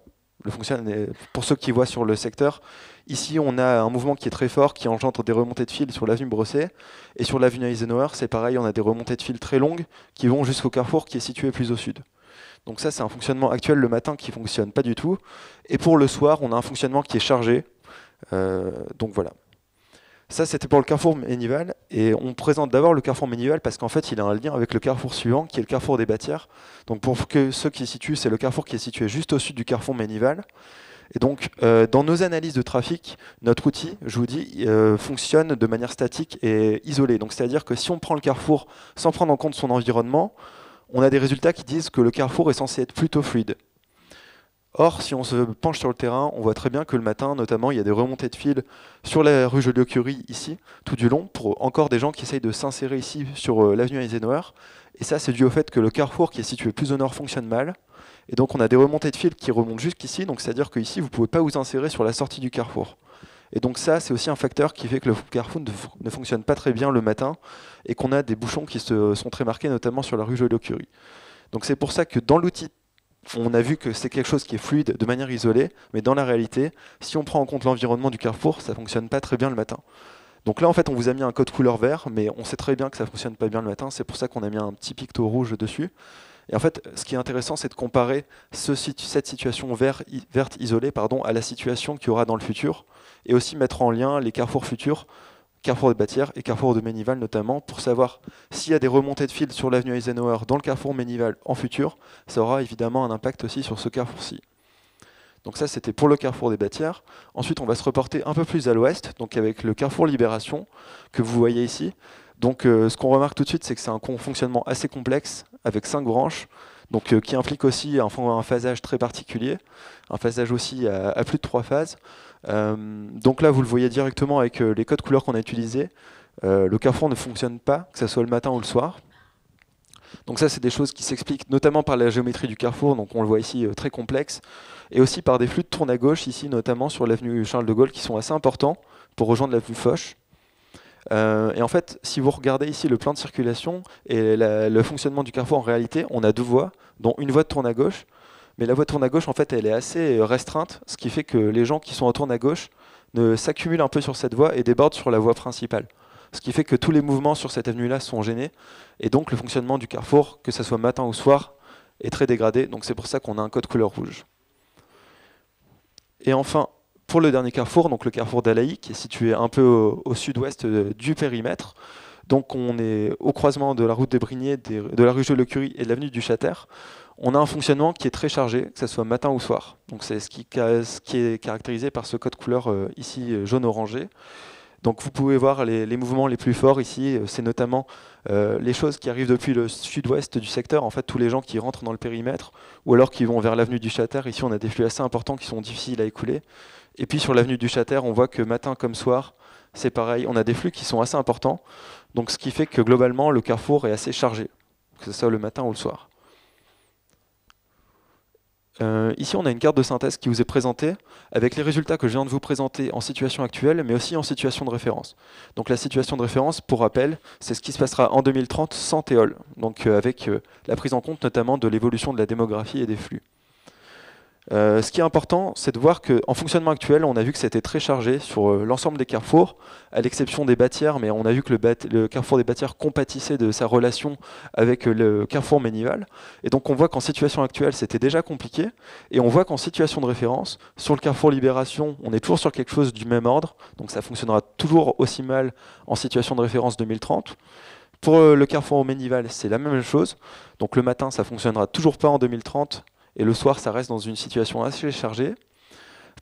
Speaker 6: Pour ceux qui voient sur le secteur, ici on a un mouvement qui est très fort, qui engendre des remontées de fil sur l'avenue Brosset, et sur l'avenue Eisenhower, c'est pareil, on a des remontées de fil très longues qui vont jusqu'au carrefour qui est situé plus au sud. Donc ça, c'est un fonctionnement actuel le matin qui ne fonctionne pas du tout. Et pour le soir, on a un fonctionnement qui est chargé, Donc voilà. Ça, c'était pour le carrefour Ménival. Et on présente d'abord le carrefour Ménival parce qu'en fait, il a un lien avec le carrefour suivant, qui est le carrefour des Batières. Donc pour que ceux qui situent, c'est le carrefour qui est situé juste au sud du carrefour Ménival. Et donc, dans nos analyses de trafic, notre outil, je vous dis, fonctionne de manière statique et isolée. Donc, c'est-à-dire que si on prend le carrefour sans prendre en compte son environnement, on a des résultats qui disent que le carrefour est censé être plutôt fluide. Or, si on se penche sur le terrain, on voit très bien que le matin, notamment, il y a des remontées de fil sur la rue Joliot-Curie, ici, tout du long, pour encore des gens qui essayent de s'insérer ici sur l'avenue Eisenhower. Et ça, c'est dû au fait que le carrefour qui est situé plus au nord fonctionne mal. Et donc, on a des remontées de fil qui remontent jusqu'ici. Donc, c'est-à-dire qu'ici, vous ne pouvez pas vous insérer sur la sortie du carrefour. Et donc, ça, c'est aussi un facteur qui fait que le carrefour ne fonctionne pas très bien le matin et qu'on a des bouchons qui sont très marqués, notamment sur la rue Joliot-Curie. Donc, c'est pour ça que dans l'outil, on a vu que c'est quelque chose qui est fluide de manière isolée, mais dans la réalité, si on prend en compte l'environnement du carrefour, ça ne fonctionne pas très bien le matin. Donc là, en fait, on vous a mis un code couleur vert, mais on sait très bien que ça ne fonctionne pas bien le matin. C'est pour ça qu'on a mis un petit picto rouge dessus. Et en fait, ce qui est intéressant, c'est de comparer cette situation verte isolée à la situation qu'il y aura dans le futur, et aussi mettre en lien les carrefours futurs, carrefour des Batières et carrefour de Ménival notamment, pour savoir s'il y a des remontées de fil sur l'avenue Eisenhower dans le carrefour Ménival en futur, ça aura évidemment un impact aussi sur ce carrefour-ci. Donc ça, c'était pour le carrefour des Batières. Ensuite, on va se reporter un peu plus à l'ouest, donc avec le carrefour Libération, que vous voyez ici. Donc ce qu'on remarque tout de suite, c'est que c'est un fonctionnement assez complexe, avec 5 branches, donc, qui implique aussi un phasage très particulier, un phasage aussi à plus de 3 phases. Donc là, vous le voyez directement avec les codes couleurs qu'on a utilisés. Le carrefour ne fonctionne pas, que ce soit le matin ou le soir. Donc ça, c'est des choses qui s'expliquent notamment par la géométrie du carrefour, donc on le voit ici très complexe, et aussi par des flux de tourne à gauche, ici notamment sur l'avenue Charles de Gaulle, qui sont assez importants pour rejoindre l'avenue Foch. Et en fait, si vous regardez ici le plan de circulation et le fonctionnement du carrefour, en réalité, on a 2 voies, dont une voie de tourne à gauche. Mais la voie de tourne à gauche, en fait, elle est assez restreinte, ce qui fait que les gens qui sont en tourne à gauche s'accumulent un peu sur cette voie et débordent sur la voie principale. Ce qui fait que tous les mouvements sur cette avenue-là sont gênés. Et donc, le fonctionnement du carrefour, que ce soit matin ou soir, est très dégradé. Donc, c'est pour ça qu'on a un code couleur rouge. Et enfin, pour le dernier carrefour, donc le carrefour d'Alaï, qui est situé un peu au sud-ouest du périmètre. Donc on est au croisement de la route des Brigniers, de la rue Joliot-Curie et de l'avenue du Châter. On a un fonctionnement qui est très chargé, que ce soit matin ou soir. Donc c'est ce qui est caractérisé par ce code couleur ici jaune-orangé. Donc vous pouvez voir les mouvements les plus forts ici, c'est notamment les choses qui arrivent depuis le sud-ouest du secteur, en fait tous les gens qui rentrent dans le périmètre, ou alors qui vont vers l'avenue du Châter. Ici on a des flux assez importants qui sont difficiles à écouler. Et puis sur l'avenue du Châter, on voit que matin comme soir, c'est pareil, on a des flux qui sont assez importants. Donc ce qui fait que globalement, le carrefour est assez chargé, que ce soit le matin ou le soir. Ici, on a une carte de synthèse qui vous est présentée avec les résultats que je viens de vous présenter en situation actuelle, mais aussi en situation de référence. Donc la situation de référence, pour rappel, c'est ce qui se passera en 2030 sans Théol, donc avec la prise en compte notamment de l'évolution de la démographie et des flux. Ce qui est important, c'est de voir qu'en fonctionnement actuel, on a vu que c'était très chargé sur l'ensemble des carrefours, à l'exception des Batières, mais on a vu que le carrefour des Batières compatissait de sa relation avec le carrefour Ménival. Et donc on voit qu'en situation actuelle, c'était déjà compliqué, et on voit qu'en situation de référence, sur le carrefour Libération, on est toujours sur quelque chose du même ordre, donc ça fonctionnera toujours aussi mal en situation de référence 2030. Pour le carrefour Ménival, c'est la même chose, donc le matin, ça fonctionnera toujours pas en 2030, et le soir, ça reste dans une situation assez chargée.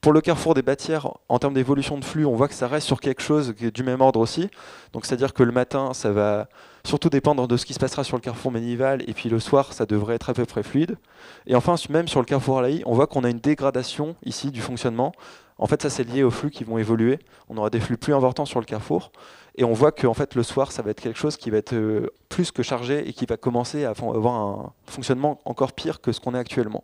Speaker 6: Pour le carrefour des Batières, en termes d'évolution de flux, on voit que ça reste sur quelque chose du même ordre aussi. Donc c'est-à-dire que le matin, ça va surtout dépendre de ce qui se passera sur le carrefour Ménival, et puis le soir, ça devrait être à peu près fluide. Et enfin, même sur le carrefour Alaï, on voit qu'on a une dégradation ici du fonctionnement. En fait, ça c'est lié aux flux qui vont évoluer. On aura des flux plus importants sur le carrefour. Et on voit que en fait, le soir, ça va être quelque chose qui va être plus que chargé et qui va commencer à avoir un fonctionnement encore pire que ce qu'on a actuellement.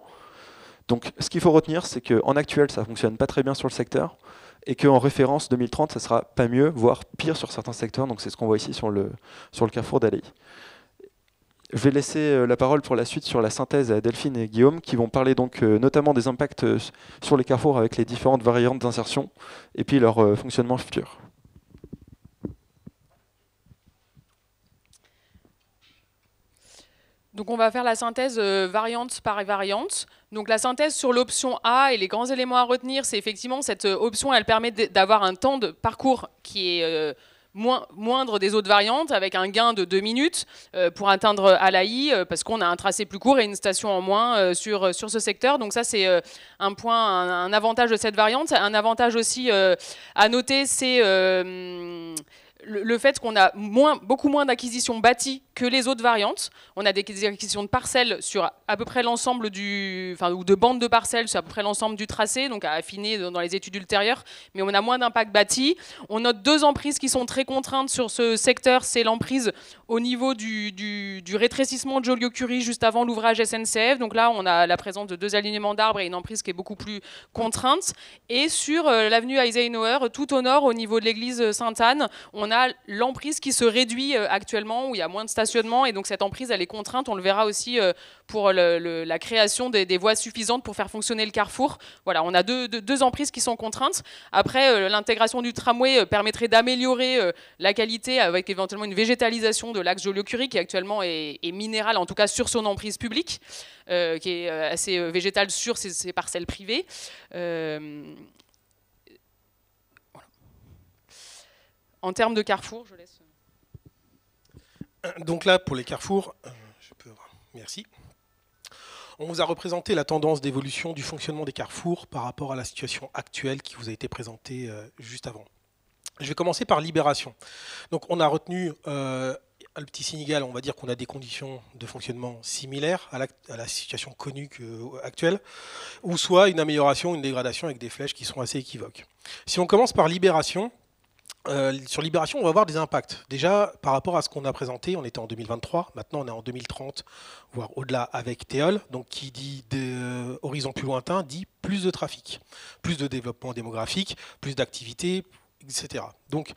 Speaker 6: Donc ce qu'il faut retenir, c'est qu'en actuel, ça ne fonctionne pas très bien sur le secteur et qu'en référence 2030, ça ne sera pas mieux, voire pire sur certains secteurs. Donc c'est ce qu'on voit ici sur le carrefour d'Alaï. Je vais laisser la parole pour la suite sur la synthèse à Delphine et Guillaume qui vont parler donc notamment des impacts sur les carrefours avec les différentes variantes d'insertion et puis leur fonctionnement futur.
Speaker 5: Donc on va faire la synthèse variante par variante. Donc la synthèse sur l'option A et les grands éléments à retenir, c'est effectivement cette option, elle permet d'avoir un temps de parcours qui est moindre des autres variantes, avec un gain de 2 minutes pour atteindre Alaï, parce qu'on a un tracé plus court et une station en moins sur ce secteur. Donc ça, c'est un point, un avantage de cette variante. Un avantage aussi à noter, c'est le fait qu'on a beaucoup moins d'acquisitions bâties que les autres variantes. On a des acquisitions de parcelles sur à peu près l'ensemble ou de bandes de parcelles sur à peu près l'ensemble du tracé, donc à affiner dans les études ultérieures, mais on a moins d'impact bâti. On note 2 emprises qui sont très contraintes sur ce secteur, c'est l'emprise au niveau du rétrécissement de Joliot-Curie juste avant l'ouvrage SNCF, donc là on a la présence de 2 alignements d'arbres et une emprise qui est beaucoup plus contrainte. Et sur l'avenue Eisenhower, tout au nord, au niveau de l'église Sainte-Anne, on a l'emprise qui se réduit actuellement, où il y a moins de stationnement, et donc cette emprise elle est contrainte, on le verra aussi pour la création des voies suffisantes pour faire fonctionner le carrefour. Voilà, on a deux emprises qui sont contraintes. Après, l'intégration du tramway permettrait d'améliorer la qualité avec éventuellement une végétalisation de l'axe Joliot-Curie qui actuellement est minérale, en tout cas sur son emprise publique, qui est assez végétale sur ses parcelles privées. Voilà. En termes de carrefour, je laisse...
Speaker 7: Donc là, pour les carrefours, merci. On vous a représenté la tendance d'évolution du fonctionnement des carrefours par rapport à la situation actuelle qui vous a été présentée juste avant. Je vais commencer par Libération. Donc on a retenu le petit Sénégal, on va dire qu'on a des conditions de fonctionnement similaires à la situation connue actuelle, ou soit une amélioration, une dégradation avec des flèches qui sont assez équivoques. Si on commence par Libération, sur Libération, on va avoir des impacts. Déjà, par rapport à ce qu'on a présenté, on était en 2023, maintenant on est en 2030, voire au-delà avec Théol. Donc qui dit horizon plus lointain, dit plus de trafic, plus de développement démographique, plus d'activité, etc. Donc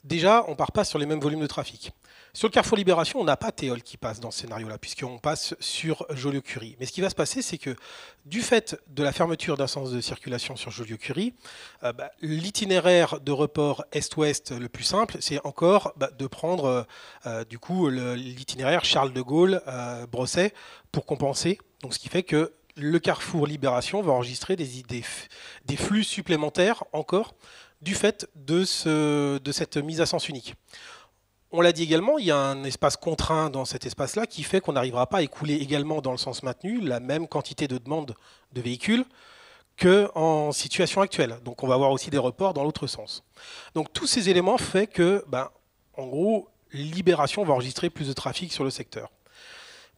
Speaker 7: déjà, on ne part pas sur les mêmes volumes de trafic. Sur le Carrefour Libération, on n'a pas Théol qui passe dans ce scénario-là, puisqu'on passe sur Joliot-Curie. Mais ce qui va se passer, c'est que du fait de la fermeture d'un sens de circulation sur Joliot-Curie, l'itinéraire de report est-ouest le plus simple, c'est encore de prendre du coup l'itinéraire Charles de Gaulle-Brosset pour compenser. Donc, ce qui fait que le Carrefour Libération va enregistrer des flux supplémentaires encore du fait de cette mise à sens unique. On l'a dit également, il y a un espace contraint dans cet espace-là qui fait qu'on n'arrivera pas à écouler également dans le sens maintenu la même quantité de demandes de véhicules qu'en situation actuelle. Donc on va avoir aussi des reports dans l'autre sens. Donc tous ces éléments font que, en gros, Libération va enregistrer plus de trafic sur le secteur.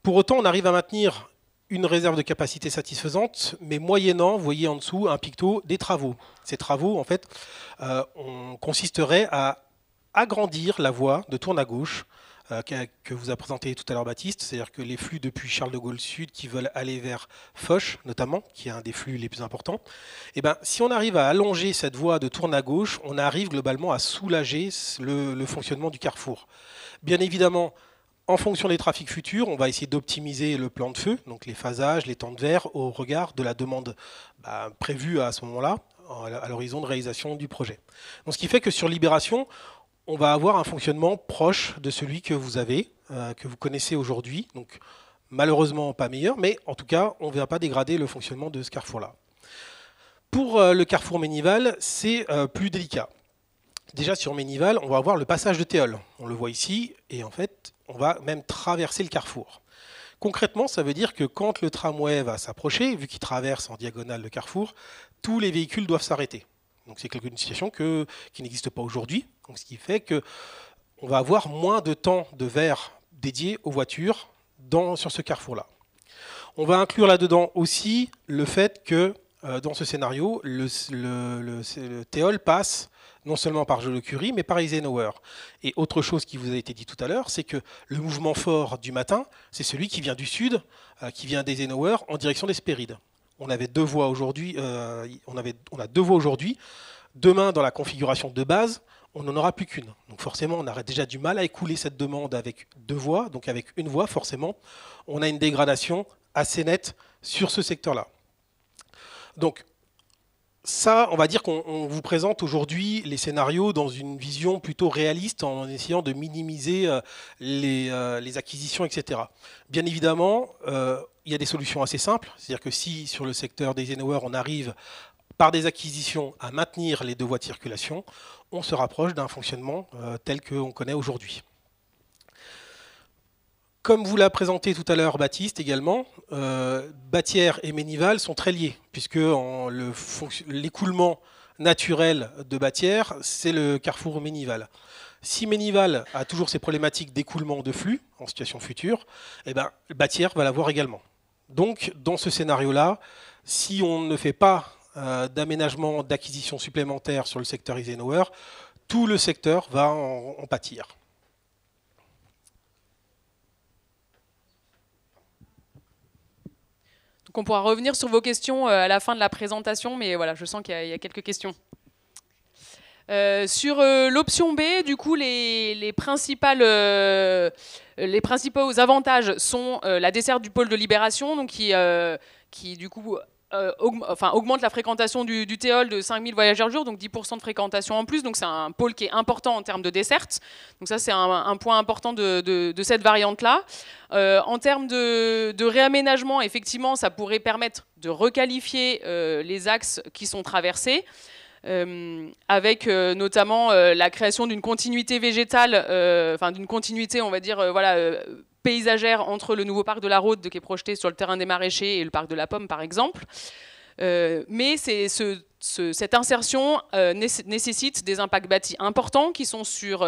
Speaker 7: Pour autant, on arrive à maintenir une réserve de capacité satisfaisante, mais moyennant, vous voyez en dessous, un picto des travaux. Ces travaux, en fait, consisteraient à agrandir la voie de tourne à gauche que vous a présenté tout à l'heure Baptiste, c'est-à-dire que les flux depuis Charles de Gaulle Sud qui veulent aller vers Foch notamment, qui est un des flux les plus importants, si on arrive à allonger cette voie de tourne à gauche, on arrive globalement à soulager le fonctionnement du carrefour. Bien évidemment, en fonction des trafics futurs, on va essayer d'optimiser le plan de feu, donc les phasages, les temps de verre, au regard de la demande prévue à ce moment-là, à l'horizon de réalisation du projet. Donc, ce qui fait que sur Libération, on va avoir un fonctionnement proche de celui que vous avez, que vous connaissez aujourd'hui. Donc, malheureusement, pas meilleur, mais en tout cas, on ne vient pas dégrader le fonctionnement de ce carrefour-là. Pour le carrefour Ménival, c'est plus délicat. Déjà, sur Ménival, on va avoir le passage de Théol. On le voit ici, et en fait, on va même traverser le carrefour. Concrètement, ça veut dire que quand le tramway va s'approcher, vu qu'il traverse en diagonale le carrefour, tous les véhicules doivent s'arrêter. Donc c'est une situation qui n'existe pas aujourd'hui, donc ce qui fait qu'on va avoir moins de temps de verre dédié aux voitures sur ce carrefour-là. On va inclure là-dedans aussi le fait que dans ce scénario, le Théol passe non seulement par Joliot-Curie, mais par Eisenhower. Et autre chose qui vous a été dit tout à l'heure, c'est que le mouvement fort du matin, c'est celui qui vient du sud, qui vient d'Eisenhower en direction d'Hespéride. On avait 2 voies aujourd'hui. On a 2 voies aujourd'hui. Demain, dans la configuration de base, on n'en aura plus qu'une. Donc forcément, on aurait déjà du mal à écouler cette demande avec 2 voies. Donc avec une voie, forcément, on a une dégradation assez nette sur ce secteur-là. Donc ça, on va dire qu'on vous présente aujourd'hui les scénarios dans une vision plutôt réaliste en essayant de minimiser les acquisitions, etc. Bien évidemment, il y a des solutions assez simples. C'est-à-dire que si sur le secteur d'Eisenhower, on arrive par des acquisitions à maintenir les deux voies de circulation, on se rapproche d'un fonctionnement tel qu'on connaît aujourd'hui. Comme vous l'a présenté tout à l'heure Baptiste également, Batière et Ménival sont très liés, puisque l'écoulement naturel de Batière, c'est le carrefour Ménival. Si Ménival a toujours ces problématiques d'écoulement de flux en situation future, eh ben, Batière va l'avoir également. Donc, dans ce scénario-là, si on ne fait pas d'aménagement, d'acquisition supplémentaire sur le secteur Eisenhower, tout le secteur va en pâtir.
Speaker 5: Donc on pourra revenir sur vos questions à la fin de la présentation, mais voilà, je sens qu'il y a quelques questions. Sur l'option B, du coup, les principaux avantages sont la desserte du pôle de Libération, donc qui du coup augmente la fréquentation du TEOL de 5000 voyageurs jour, donc 10% de fréquentation en plus. Donc c'est un pôle qui est important en termes de desserte. Donc ça, c'est un point important de cette variante-là. En termes de réaménagement, effectivement, ça pourrait permettre de requalifier les axes qui sont traversés. Avec notamment la création d'une continuité végétale, enfin d'une continuité, on va dire, paysagère entre le nouveau parc de la Rôde qui est projeté sur le terrain des maraîchers et le parc de la Pomme, par exemple. Mais cette insertion nécessite des impacts bâtis importants qui sont sur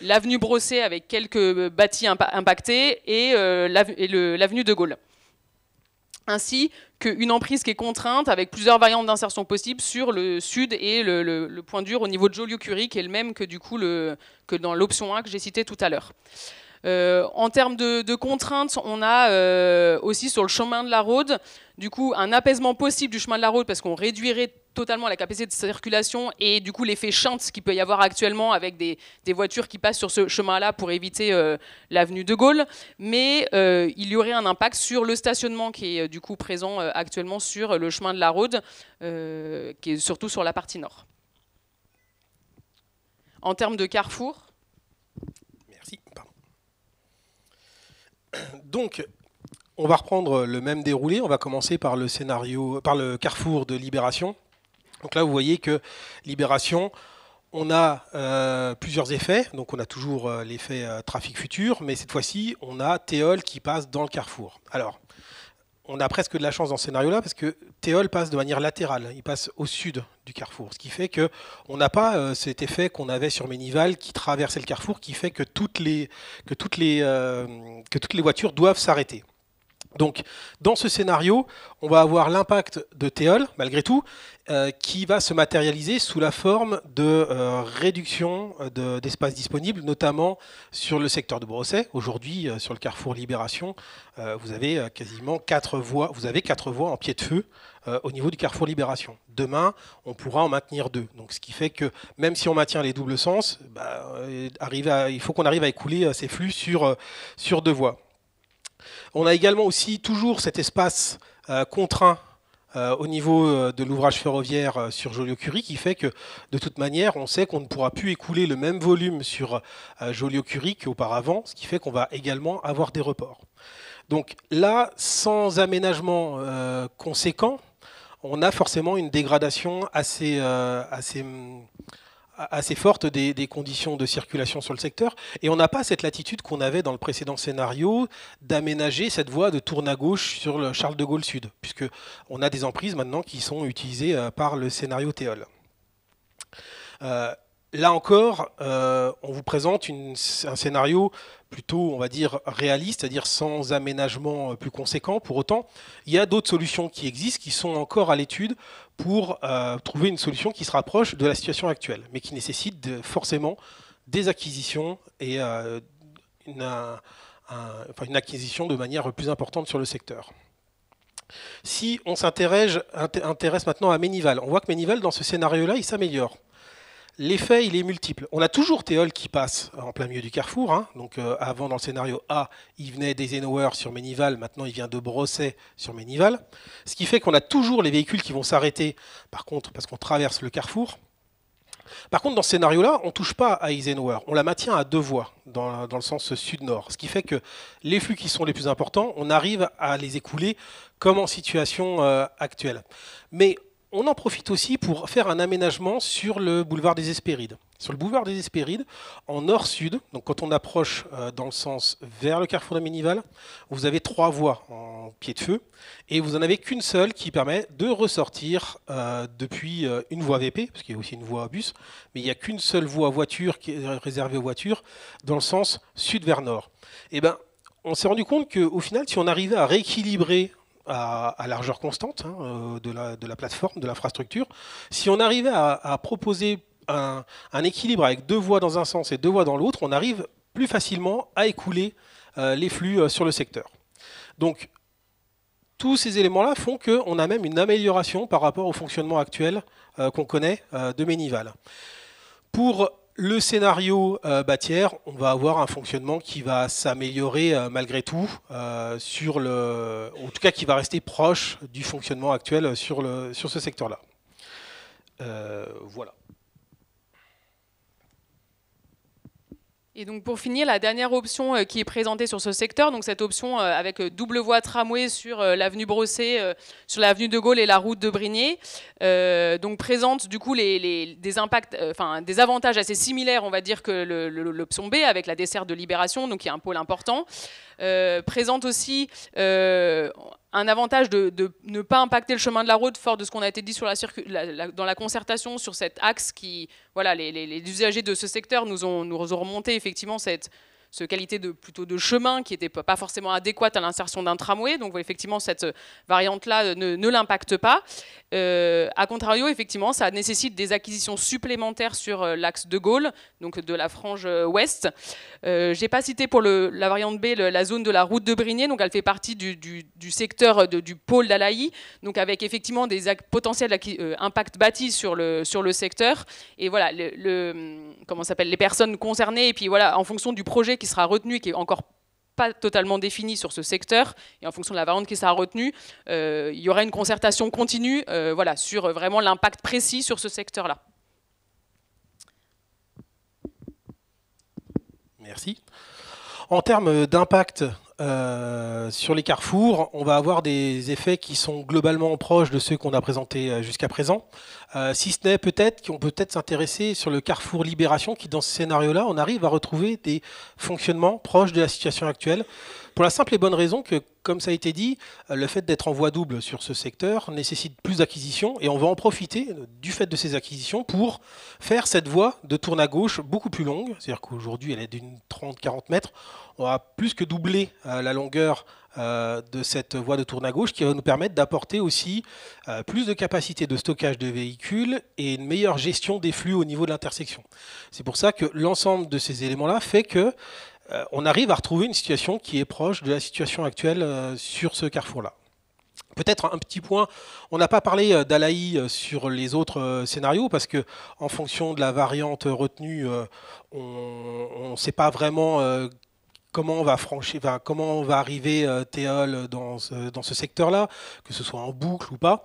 Speaker 5: l'avenue Brosset avec quelques bâtis impactés et l'avenue de Gaulle. Ainsi qu'une emprise qui est contrainte avec plusieurs variantes d'insertion possibles sur le sud et le point dur au niveau de Joliot-Curie, qui est le même que, du coup, que dans l'option 1 que j'ai citée tout à l'heure. En termes de contraintes, on a aussi sur le chemin de la Rôde, du coup, un apaisement possible du chemin de la Rôde parce qu'on réduirait totalement la capacité de circulation et du coup l'effet chinte qu'il peut y avoir actuellement avec des voitures qui passent sur ce chemin-là pour éviter l'avenue de Gaulle. Mais il y aurait un impact sur le stationnement qui est du coup présent actuellement sur le chemin de la Rôde, qui est surtout sur la partie nord. En termes de carrefour.
Speaker 7: Merci. Pardon. Donc, on va reprendre le même déroulé. On va commencer par le carrefour de Libération. Donc là, vous voyez que Libération, on a plusieurs effets. Donc on a toujours l'effet trafic futur, mais cette fois-ci, on a TEOL qui passe dans le carrefour. Alors, on a presque de la chance dans ce scénario-là parce que TEOL passe de manière latérale. Il passe au sud du carrefour, ce qui fait qu'on n'a pas cet effet qu'on avait sur Ménival qui traversait le carrefour, qui fait que toutes les voitures doivent s'arrêter. Donc, dans ce scénario, on va avoir l'impact de TEOL, malgré tout, qui va se matérialiser sous la forme de réduction d'espace disponible, notamment sur le secteur de Brosset. Aujourd'hui, sur le carrefour Libération, vous avez quasiment 4 voies. Vous avez 4 voies en pied de feu au niveau du carrefour Libération. Demain, on pourra en maintenir 2. Donc, ce qui fait que même si on maintient les doubles sens, il faut qu'on arrive à écouler ces flux sur 2 voies. On a également aussi toujours cet espace contraint au niveau de l'ouvrage ferroviaire sur Joliot-Curie qui fait que de toute manière on sait qu'on ne pourra plus écouler le même volume sur Joliot-Curie qu'auparavant, ce qui fait qu'on va également avoir des reports. Donc là, sans aménagement conséquent, on a forcément une dégradation assez forte des conditions de circulation sur le secteur. Et on n'a pas cette latitude qu'on avait dans le précédent scénario d'aménager cette voie de tourne à gauche sur le Charles de Gaulle Sud, puisqu'on a des emprises maintenant qui sont utilisées par le scénario TEOL. Là encore, on vous présente un scénario plutôt, on va dire, réaliste, c'est-à-dire sans aménagement plus conséquent. Pour autant, il y a d'autres solutions qui existent, qui sont encore à l'étude pour trouver une solution qui se rapproche de la situation actuelle, mais qui nécessite forcément des acquisitions et une acquisition de manière plus importante sur le secteur. Si on s'intéresse maintenant à Ménival, on voit que Ménival, dans ce scénario-là, il s'améliore. L'effet, il est multiple. On a toujours TEOL qui passe en plein milieu du carrefour. Hein. Donc, avant, dans le scénario A, il venait d'Eisenhower sur Ménival. Maintenant, il vient de Brosset sur Ménival. Ce qui fait qu'on a toujours les véhicules qui vont s'arrêter, par contre, parce qu'on traverse le carrefour. Par contre, dans ce scénario-là, on ne touche pas à Eisenhower. On la maintient à 2 voies. dans le sens sud-nord. Ce qui fait que les flux qui sont les plus importants, on arrive à les écouler comme en situation actuelle. Mais on en profite aussi pour faire un aménagement sur le boulevard des Hespérides. Sur le boulevard des Hespérides, en nord-sud, donc quand on approche dans le sens vers le carrefour de Ménival, vous avez 3 voies en pied de feu et vous n'en avez qu'une seule qui permet de ressortir depuis une voie VP, parce qu'il y a aussi une voie bus, mais il n'y a qu'une seule voie voiture qui est réservée aux voitures dans le sens sud vers nord. Et ben, on s'est rendu compte qu'au final, si on arrivait à rééquilibrer à largeur constante de la plateforme, de l'infrastructure, si on arrivait à proposer un équilibre avec 2 voies dans un sens et 2 voies dans l'autre, on arrive plus facilement à écouler les flux sur le secteur. Donc, tous ces éléments-là font qu'on a même une amélioration par rapport au fonctionnement actuel qu'on connaît de Ménival. Pour le scénario bâtière, on va avoir un fonctionnement qui va s'améliorer malgré tout, en tout cas qui va rester proche du fonctionnement actuel sur ce secteur-là. Voilà.
Speaker 5: Et donc pour finir, la dernière option qui est présentée sur ce secteur, donc cette option avec double voie tramway sur l'avenue Brossé, sur l'avenue de Gaulle et la route de Brignais, donc présente du coup des impacts, des avantages assez similaires, on va dire, que l'option B avec la desserte de Libération, donc qui est un pôle important. Présente aussi un avantage de ne pas impacter le chemin de la route, fort de ce qu'on a été dit sur dans la concertation sur cet axe qui, voilà, les usagers de ce secteur nous ont remonté effectivement cette qualité plutôt de chemin qui n'était pas forcément adéquate à l'insertion d'un tramway. Donc effectivement, cette variante-là ne l'impacte pas. A contrario, effectivement, ça nécessite des acquisitions supplémentaires sur l'axe de Gaulle, donc de la frange ouest. Je n'ai pas cité pour la variante B la zone de la route de Brignais, donc elle fait partie du secteur du pôle d'Alaï, donc avec effectivement des potentiels impacts bâtis sur le secteur. Et voilà, les personnes concernées, et puis voilà, en fonction du projet qui sera retenu, qui est encore pas totalement défini sur ce secteur, et en fonction de la variante qui sera retenue, il y aura une concertation continue voilà, sur vraiment l'impact précis sur ce secteur-là.
Speaker 7: Merci. En termes d'impact sur les carrefours, on va avoir des effets qui sont globalement proches de ceux qu'on a présentés jusqu'à présent. Si ce n'est peut-être qu'on peut peut-être s'intéresser sur le carrefour Libération, qui dans ce scénario-là, on arrive à retrouver des fonctionnements proches de la situation actuelle, pour la simple et bonne raison que, comme ça a été dit, le fait d'être en voie double sur ce secteur nécessite plus d'acquisitions, et on va en profiter du fait de ces acquisitions pour faire cette voie de tourne à gauche beaucoup plus longue, c'est-à-dire qu'aujourd'hui elle est d'une 30-40 mètres, on va plus que doubler la longueur de cette voie de tourne à gauche qui va nous permettre d'apporter aussi plus de capacité de stockage de véhicules et une meilleure gestion des flux au niveau de l'intersection. C'est pour ça que l'ensemble de ces éléments-là fait que on arrive à retrouver une situation qui est proche de la situation actuelle sur ce carrefour-là. Peut-être un petit point, on n'a pas parlé d'Alaï sur les autres scénarios parce que en fonction de la variante retenue, on ne sait pas vraiment comment on va arriver Théol dans ce secteur-là, que ce soit en boucle ou pas.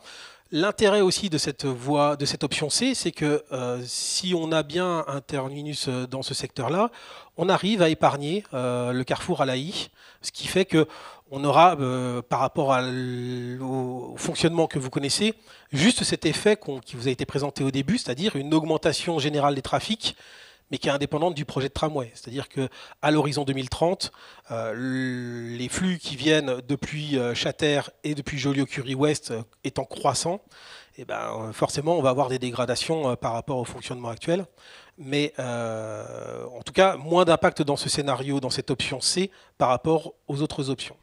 Speaker 7: L'intérêt aussi de cette voie, de cette option C, c'est que si on a bien un terminus dans ce secteur-là, on arrive à épargner le carrefour Alaï, ce qui fait que on aura, par rapport au fonctionnement que vous connaissez, juste cet effet qui vous a été présenté au début, c'est-à-dire une augmentation générale des trafics, mais qui est indépendante du projet de tramway. C'est-à-dire qu'à l'horizon 2030, les flux qui viennent depuis Châters et depuis Joliot-Curie-Ouest étant croissants, et ben, forcément, on va avoir des dégradations par rapport au fonctionnement actuel. Mais en tout cas, moins d'impact dans ce scénario, dans cette option C, par rapport aux autres options.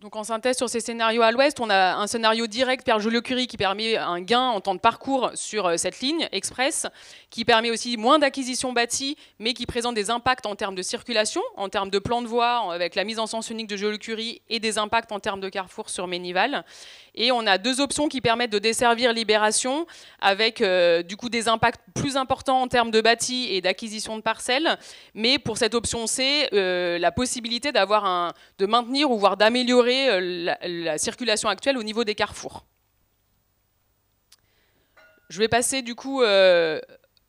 Speaker 5: Donc en synthèse sur ces scénarios à l'ouest, on a un scénario direct vers Joliot-Curie qui permet un gain en temps de parcours sur cette ligne express, qui permet aussi moins d'acquisition bâtie, mais qui présente des impacts en termes de circulation, en termes de plan de voie, avec la mise en sens unique de Joliot-Curie, et des impacts en termes de carrefour sur Ménival. Et on a deux options qui permettent de desservir Libération, avec du coup des impacts plus importants en termes de bâti et d'acquisition de parcelles, mais pour cette option C, la possibilité de maintenir ou voire d'améliorer la circulation actuelle au niveau des carrefours. Je vais passer du coup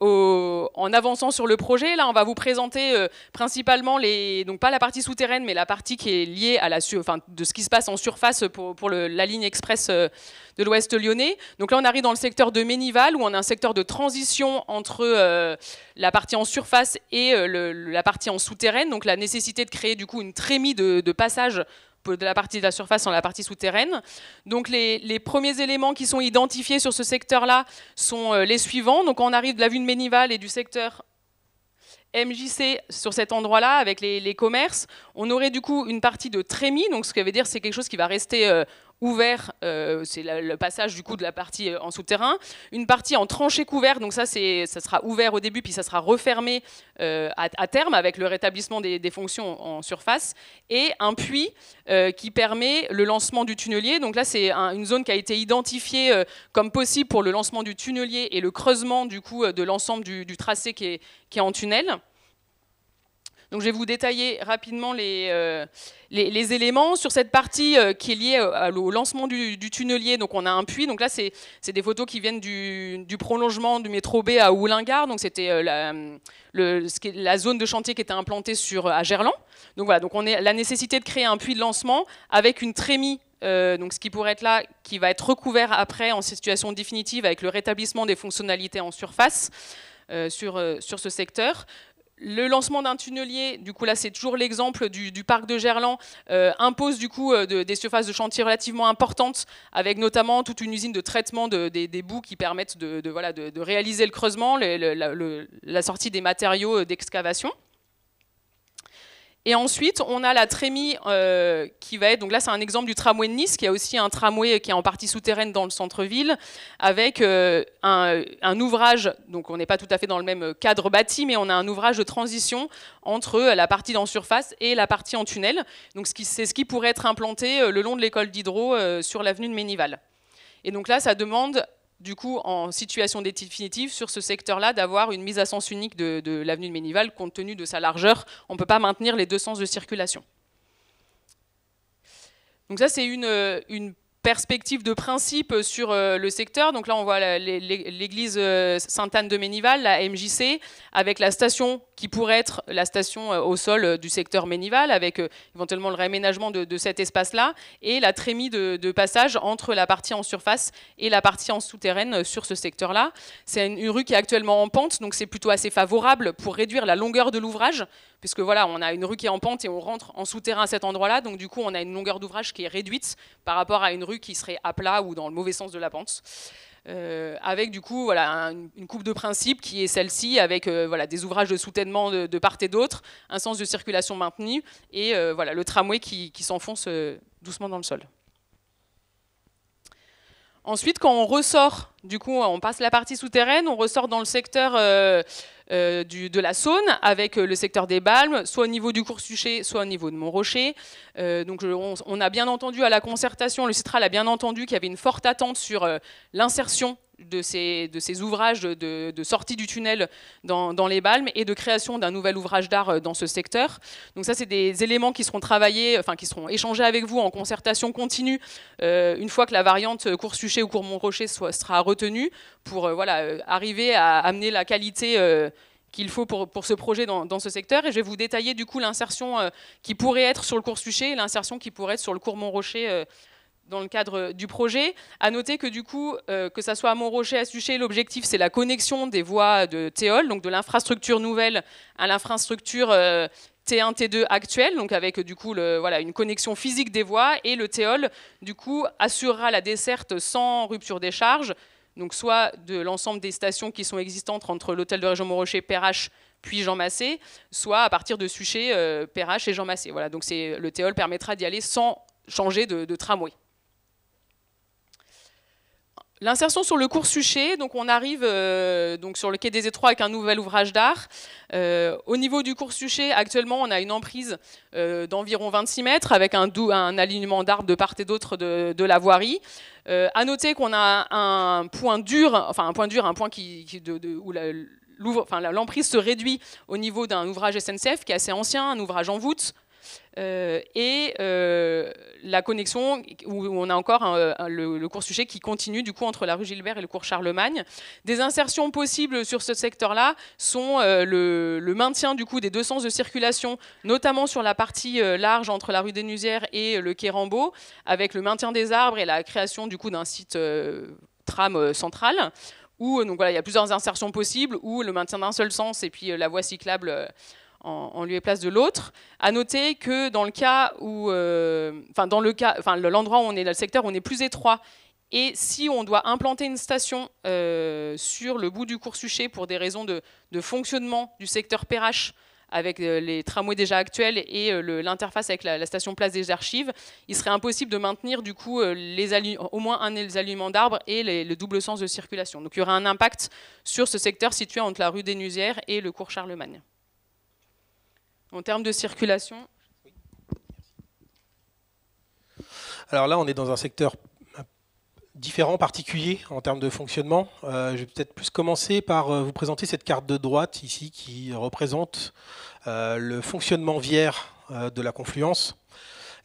Speaker 5: en avançant sur le projet, là, on va vous présenter principalement donc pas la partie souterraine, mais la partie qui est liée à de ce qui se passe en surface pour la ligne express de l'Ouest lyonnais. Donc là, on arrive dans le secteur de Ménival, où on a un secteur de transition entre la partie en surface et la partie en souterraine. Donc la nécessité de créer du coup une trémie de passage de la partie de la surface en la partie souterraine. Donc les premiers éléments qui sont identifiés sur ce secteur-là sont les suivants. Donc on arrive de la vue de Ménival et du secteur MJC sur cet endroit-là avec les commerces. On aurait du coup une partie de trémie, donc ce qui veut dire c'est quelque chose qui va rester ouvert, c'est le passage du coup de la partie en souterrain. Une partie en tranchée couverte, donc ça sera ouvert au début puis ça sera refermé à terme avec le rétablissement des fonctions en surface. Et un puits qui permet le lancement du tunnelier. Donc là c'est une zone qui a été identifiée comme possible pour le lancement du tunnelier et le creusement du coup de l'ensemble du tracé qui est en tunnel. Donc je vais vous détailler rapidement les éléments. Sur cette partie qui est liée au lancement du tunnelier, donc on a un puits. Donc là, c'est des photos qui viennent du prolongement du métro B à Oullingard. Donc c'était la zone de chantier qui était implantée à Gerland. Donc voilà, donc on a la nécessité de créer un puits de lancement avec une trémie. Donc ce qui pourrait être là, qui va être recouvert après en situation définitive avec le rétablissement des fonctionnalités en surface sur ce secteur. Le lancement d'un tunnelier, du coup là c'est toujours l'exemple du parc de Gerland, impose du coup des surfaces de chantier relativement importantes, avec notamment toute une usine de traitement des boues qui permettent de réaliser le creusement, la sortie des matériaux d'excavation. Et ensuite, on a la trémie qui va être, donc là c'est un exemple du tramway de Nice, qui a aussi un tramway qui est en partie souterraine dans le centre-ville, avec un ouvrage, donc on n'est pas tout à fait dans le même cadre bâti, mais on a un ouvrage de transition entre la partie en surface et la partie en tunnel. Donc c'est ce qui pourrait être implanté le long de l'école d'Hydro sur l'avenue de Ménival. Et donc là, ça demande du coup, en situation définitive, sur ce secteur-là, d'avoir une mise à sens unique de l'avenue de Ménival, compte tenu de sa largeur. On ne peut pas maintenir les deux sens de circulation. Donc ça, c'est une perspective de principe sur le secteur. Donc là, on voit l'église Sainte-Anne de Ménival, la MJC, avec la station qui pourrait être la station au sol du secteur Ménival, avec éventuellement le réaménagement de cet espace-là, et la trémie de passage entre la partie en surface et la partie en souterraine sur ce secteur-là. C'est une rue qui est actuellement en pente, donc c'est plutôt assez favorable pour réduire la longueur de l'ouvrage, puisque voilà, on a une rue qui est en pente et on rentre en souterrain à cet endroit-là, donc du coup on a une longueur d'ouvrage qui est réduite par rapport à une rue qui serait à plat ou dans le mauvais sens de la pente. Avec du coup voilà, une coupe de principe qui est celle-ci, avec voilà, des ouvrages de soutènement de part et d'autre, un sens de circulation maintenu, et voilà, le tramway qui s'enfonce doucement dans le sol. Ensuite, quand on ressort, du coup, on passe la partie souterraine, on ressort dans le secteur de la Saône, avec le secteur des Balmes, soit au niveau du Cours-Suchet, soit au niveau de Montrocher. Donc, on a bien entendu à la concertation, le Citral a bien entendu qu'il y avait une forte attente sur l'insertion de ces ouvrages de sortie du tunnel dans les Balmes et de création d'un nouvel ouvrage d'art dans ce secteur. Donc ça, c'est des éléments qui seront travaillés, enfin qui seront échangés avec vous en concertation continue une fois que la variante Cours-Suchet ou Cours-Montrocher sera retenue pour voilà, arriver à amener la qualité qu'il faut pour ce projet dans ce secteur. Et je vais vous détailler du coup l'insertion qui pourrait être sur le Cours-Suchet et l'insertion qui pourrait être sur le Cours-Montrocher dans le cadre du projet. À noter que du coup, que ça soit à Montrocher, à Suchet, l'objectif c'est la connexion des voies de Théol, donc de l'infrastructure nouvelle à l'infrastructure T1, T2 actuelle, donc avec du coup voilà, une connexion physique des voies, et le Théol du coup assurera la desserte sans rupture des charges, donc soit de l'ensemble des stations qui sont existantes entre l'hôtel de région Montrocher, Perrache, puis Jean Massé, soit à partir de Suchet, Perrache et Jean Massé. Voilà, donc le Théol permettra d'y aller sans changer de tramway. L'insertion sur le Cours-Suchet, donc on arrive donc sur le quai des Étroits avec un nouvel ouvrage d'art. Au niveau du Cours-Suchet, actuellement, on a une emprise d'environ 26 mètres avec un alignement d'arbres de part et d'autre de la voirie. À noter qu'on a un point dur, un point où l'emprise se réduit au niveau d'un ouvrage SNCF qui est assez ancien, un ouvrage en voûte, et la connexion où on a encore le cours Suchet qui continue du coup entre la rue Gilbert et le cours Charlemagne. Des insertions possibles sur ce secteur-là sont le maintien du coup des deux sens de circulation, notamment sur la partie large entre la rue des Nusières et le quai Rambaud, avec le maintien des arbres et la création du coup d'un site tram central. Où donc voilà, il y a plusieurs insertions possibles, ou le maintien d'un seul sens et puis la voie cyclable en lieu et place de l'autre. À noter que dans le cas où, l'endroit où on est dans le secteur, on est plus étroit. Et si on doit implanter une station sur le bout du cours Suchet pour des raisons de fonctionnement du secteur Perrache, avec les tramways déjà actuels et l'interface avec la station Place des Archives, il serait impossible de maintenir du coup au moins un des alignements d'arbres et le double sens de circulation. Donc il y aura un impact sur ce secteur situé entre la rue des Nusières et le cours Charlemagne. En termes de circulation.
Speaker 7: Alors là, on est dans un secteur différent, particulier en termes de fonctionnement. Je vais peut-être plus commencer par vous présenter cette carte de droite ici qui représente le fonctionnement viaire de la confluence.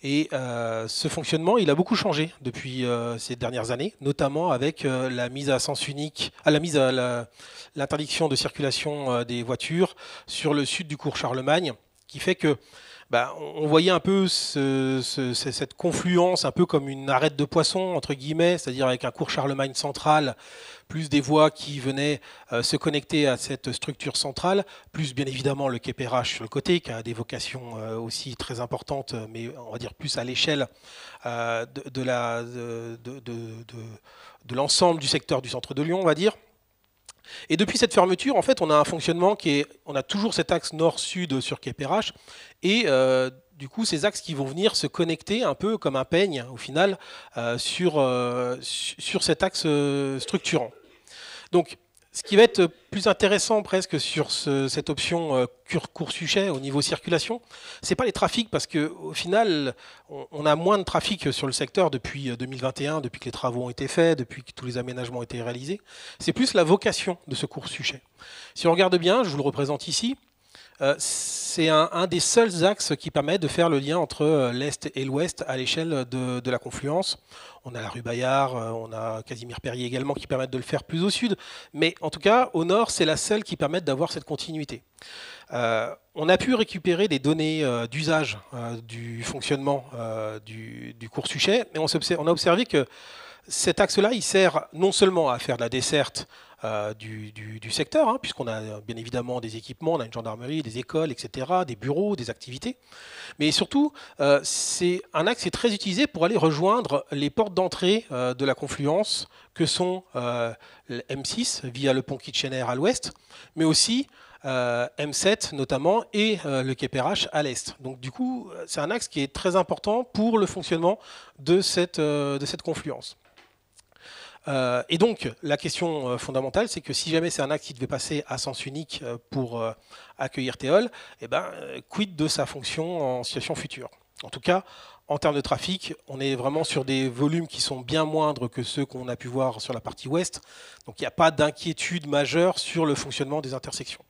Speaker 7: Et ce fonctionnement, il a beaucoup changé depuis ces dernières années, notamment avec la mise à sens unique, l'interdiction de circulation des voitures sur le sud du cours Charlemagne, qui fait que on voyait un peu cette confluence, un peu comme une arête de poisson, entre guillemets, c'est-à-dire avec un cours Charlemagne central, plus des voies qui venaient se connecter à cette structure centrale, plus bien évidemment le quai Perrache sur le côté, qui a des vocations aussi très importantes, mais on va dire plus à l'échelle de l'ensemble du secteur du centre de Lyon, on va dire. Et depuis cette fermeture, en fait, on a un fonctionnement on a toujours cet axe nord-sud sur quai Perrache, et du coup, ces axes qui vont venir se connecter un peu comme un peigne, au final, sur cet axe structurant. Donc, ce qui va être plus intéressant presque sur cette option cours Suchet au niveau circulation, c'est pas les trafics, parce qu'au final, on a moins de trafic sur le secteur depuis 2021, depuis que les travaux ont été faits, depuis que tous les aménagements ont été réalisés. C'est plus la vocation de ce cours Suchet. Si on regarde bien, je vous le représente ici, c'est un des seuls axes qui permet de faire le lien entre l'Est et l'Ouest à l'échelle de la confluence. On a la rue Bayard, on a Casimir-Périer également qui permettent de le faire plus au sud, mais en tout cas au nord c'est la seule qui permet d'avoir cette continuité. On a pu récupérer des données d'usage du fonctionnement du cours Suchet, mais on a observé que cet axe-là, il sert non seulement à faire de la desserte du secteur, puisqu'on a bien évidemment des équipements, on a une gendarmerie, des écoles, etc., des bureaux, des activités. Mais surtout, c'est un axe qui est très utilisé pour aller rejoindre les portes d'entrée de la confluence, que sont le M6 via le pont Kitchener à l'ouest, mais aussi M7 notamment, et le quai Perrache à l'est. Donc du coup, c'est un axe qui est très important pour le fonctionnement de cette confluence. Et donc, la question fondamentale, c'est que si jamais c'est un axe qui devait passer à sens unique pour accueillir Théol, quid de sa fonction en situation future? En tout cas, en termes de trafic, on est vraiment sur des volumes qui sont bien moindres que ceux qu'on a pu voir sur la partie ouest. Donc, il n'y a pas d'inquiétude majeure sur le fonctionnement des intersections.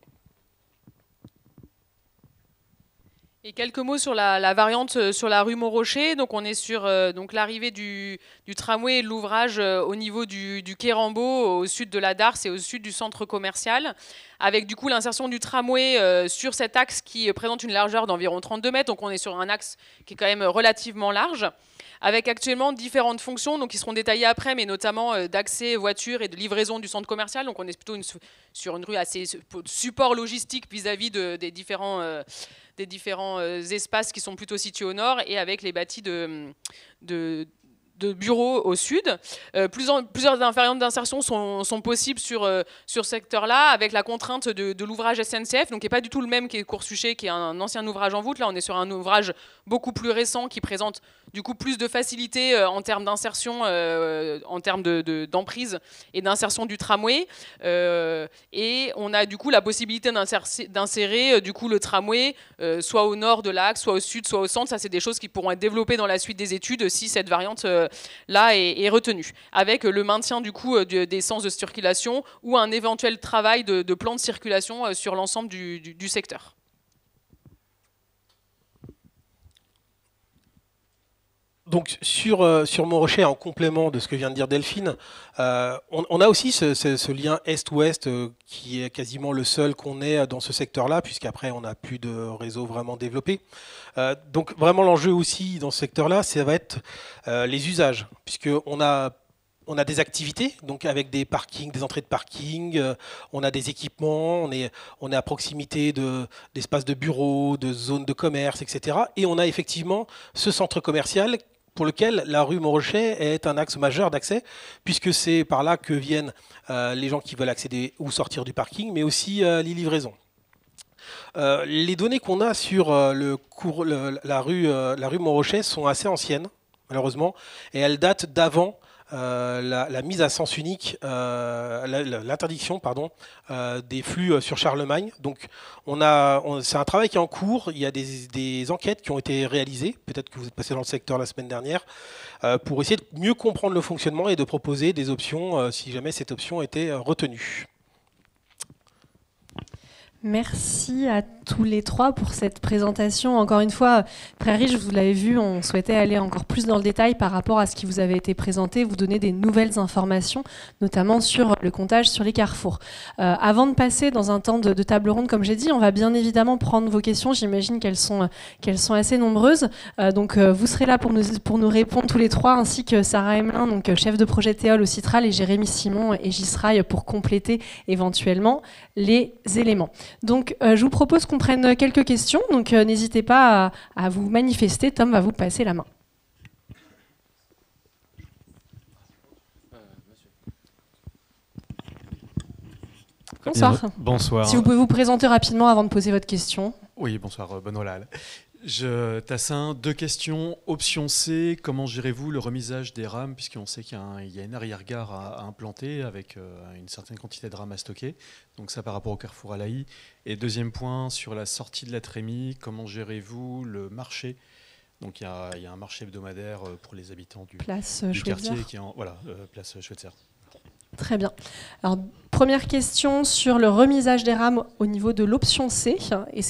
Speaker 5: Et quelques mots sur la variante sur la rue Montrocher. Donc on est sur l'arrivée du tramway et de l'ouvrage au niveau du quai Rambaud, au sud de la Darse et au sud du centre commercial, avec du coup l'insertion du tramway sur cet axe qui présente une largeur d'environ 32 mètres. Donc on est sur un axe qui est quand même relativement large, avec actuellement différentes fonctions donc qui seront détaillées après, mais notamment d'accès voiture et de livraison du centre commercial. Donc on est plutôt sur une rue assez support logistique vis-à-vis des différents espaces qui sont plutôt situés au nord, et avec les bâtis de bureaux au sud. Plusieurs variantes d'insertion sont possibles sur ce secteur-là, avec la contrainte de l'ouvrage SNCF, donc qui n'est pas du tout le même qu'est cours Suchet, qui est un ancien ouvrage en voûte. Là, on est sur un ouvrage beaucoup plus récent qui présente du coup plus de facilité en termes d'insertion, en termes d'emprise et d'insertion du tramway. Et on a du coup la possibilité d'insérer du coup le tramway soit au nord de l'axe, soit au sud, soit au centre. Ça, c'est des choses qui pourront être développées dans la suite des études si cette variante là est retenue, avec le maintien du coup des sens de circulation ou un éventuel travail de plan de circulation sur l'ensemble du secteur.
Speaker 7: Donc sur Montrochet, en complément de ce que vient de dire Delphine, on a aussi ce lien Est-Ouest qui est quasiment le seul qu'on ait dans ce secteur-là, puisqu'après on n'a plus de réseau vraiment développé. Donc vraiment l'enjeu aussi dans ce secteur-là, ça va être les usages, puisqu'on a des activités, donc avec des parkings, des entrées de parking, on a des équipements, on est à proximité d'espaces de bureaux, de zones de commerce, etc. Et on a effectivement ce centre commercial pour lequel la rue Montrochet est un axe majeur d'accès, puisque c'est par là que viennent les gens qui veulent accéder ou sortir du parking, mais aussi les livraisons. Les données qu'on a sur la rue Montrochet sont assez anciennes, malheureusement, et elles datent d'avant la mise à sens unique, l'interdiction des flux sur Charlemagne. Donc c'est un travail qui est en cours. Il y a des enquêtes qui ont été réalisées, peut-être que vous êtes passé dans le secteur la semaine dernière, pour essayer de mieux comprendre le fonctionnement et de proposer des options si jamais cette option était retenue.
Speaker 1: Merci à tous les trois pour cette présentation. Encore une fois, très riche, vous l'avez vu, on souhaitait aller encore plus dans le détail par rapport à ce qui vous avait été présenté, vous donner des nouvelles informations, notamment sur le comptage sur les carrefours. Avant de passer dans un temps de table ronde, comme j'ai dit, on va bien évidemment prendre vos questions. J'imagine qu'elles sont assez nombreuses. Donc vous serez là pour nous répondre tous les trois, ainsi que Sarah Emelin, donc chef de projet Théol au Citral, et Jérémy Simon et Gisraï pour compléter éventuellement les éléments. Donc, je vous propose qu'on prenne quelques questions. Donc, n'hésitez pas à vous manifester. Tom va vous passer la main. Bonsoir.
Speaker 8: Bonsoir.
Speaker 1: Si vous pouvez vous présenter rapidement avant de poser votre question.
Speaker 8: Oui, bonsoir, Benoît Lal. Tassin, 2 questions. Option C, comment gérez-vous le remisage des rames, puisqu'on sait qu'il y a une arrière-gare à implanter avec une certaine quantité de rames à stocker. Donc ça par rapport au carrefour à l'AI. Et deuxième point, sur la sortie de la Trémie, comment gérez-vous le marché? Donc il y a un marché hebdomadaire pour les habitants du quartier qui est place Schweitzer. Très bien.
Speaker 1: Alors, première question sur le remisage des rames au niveau de l'option C.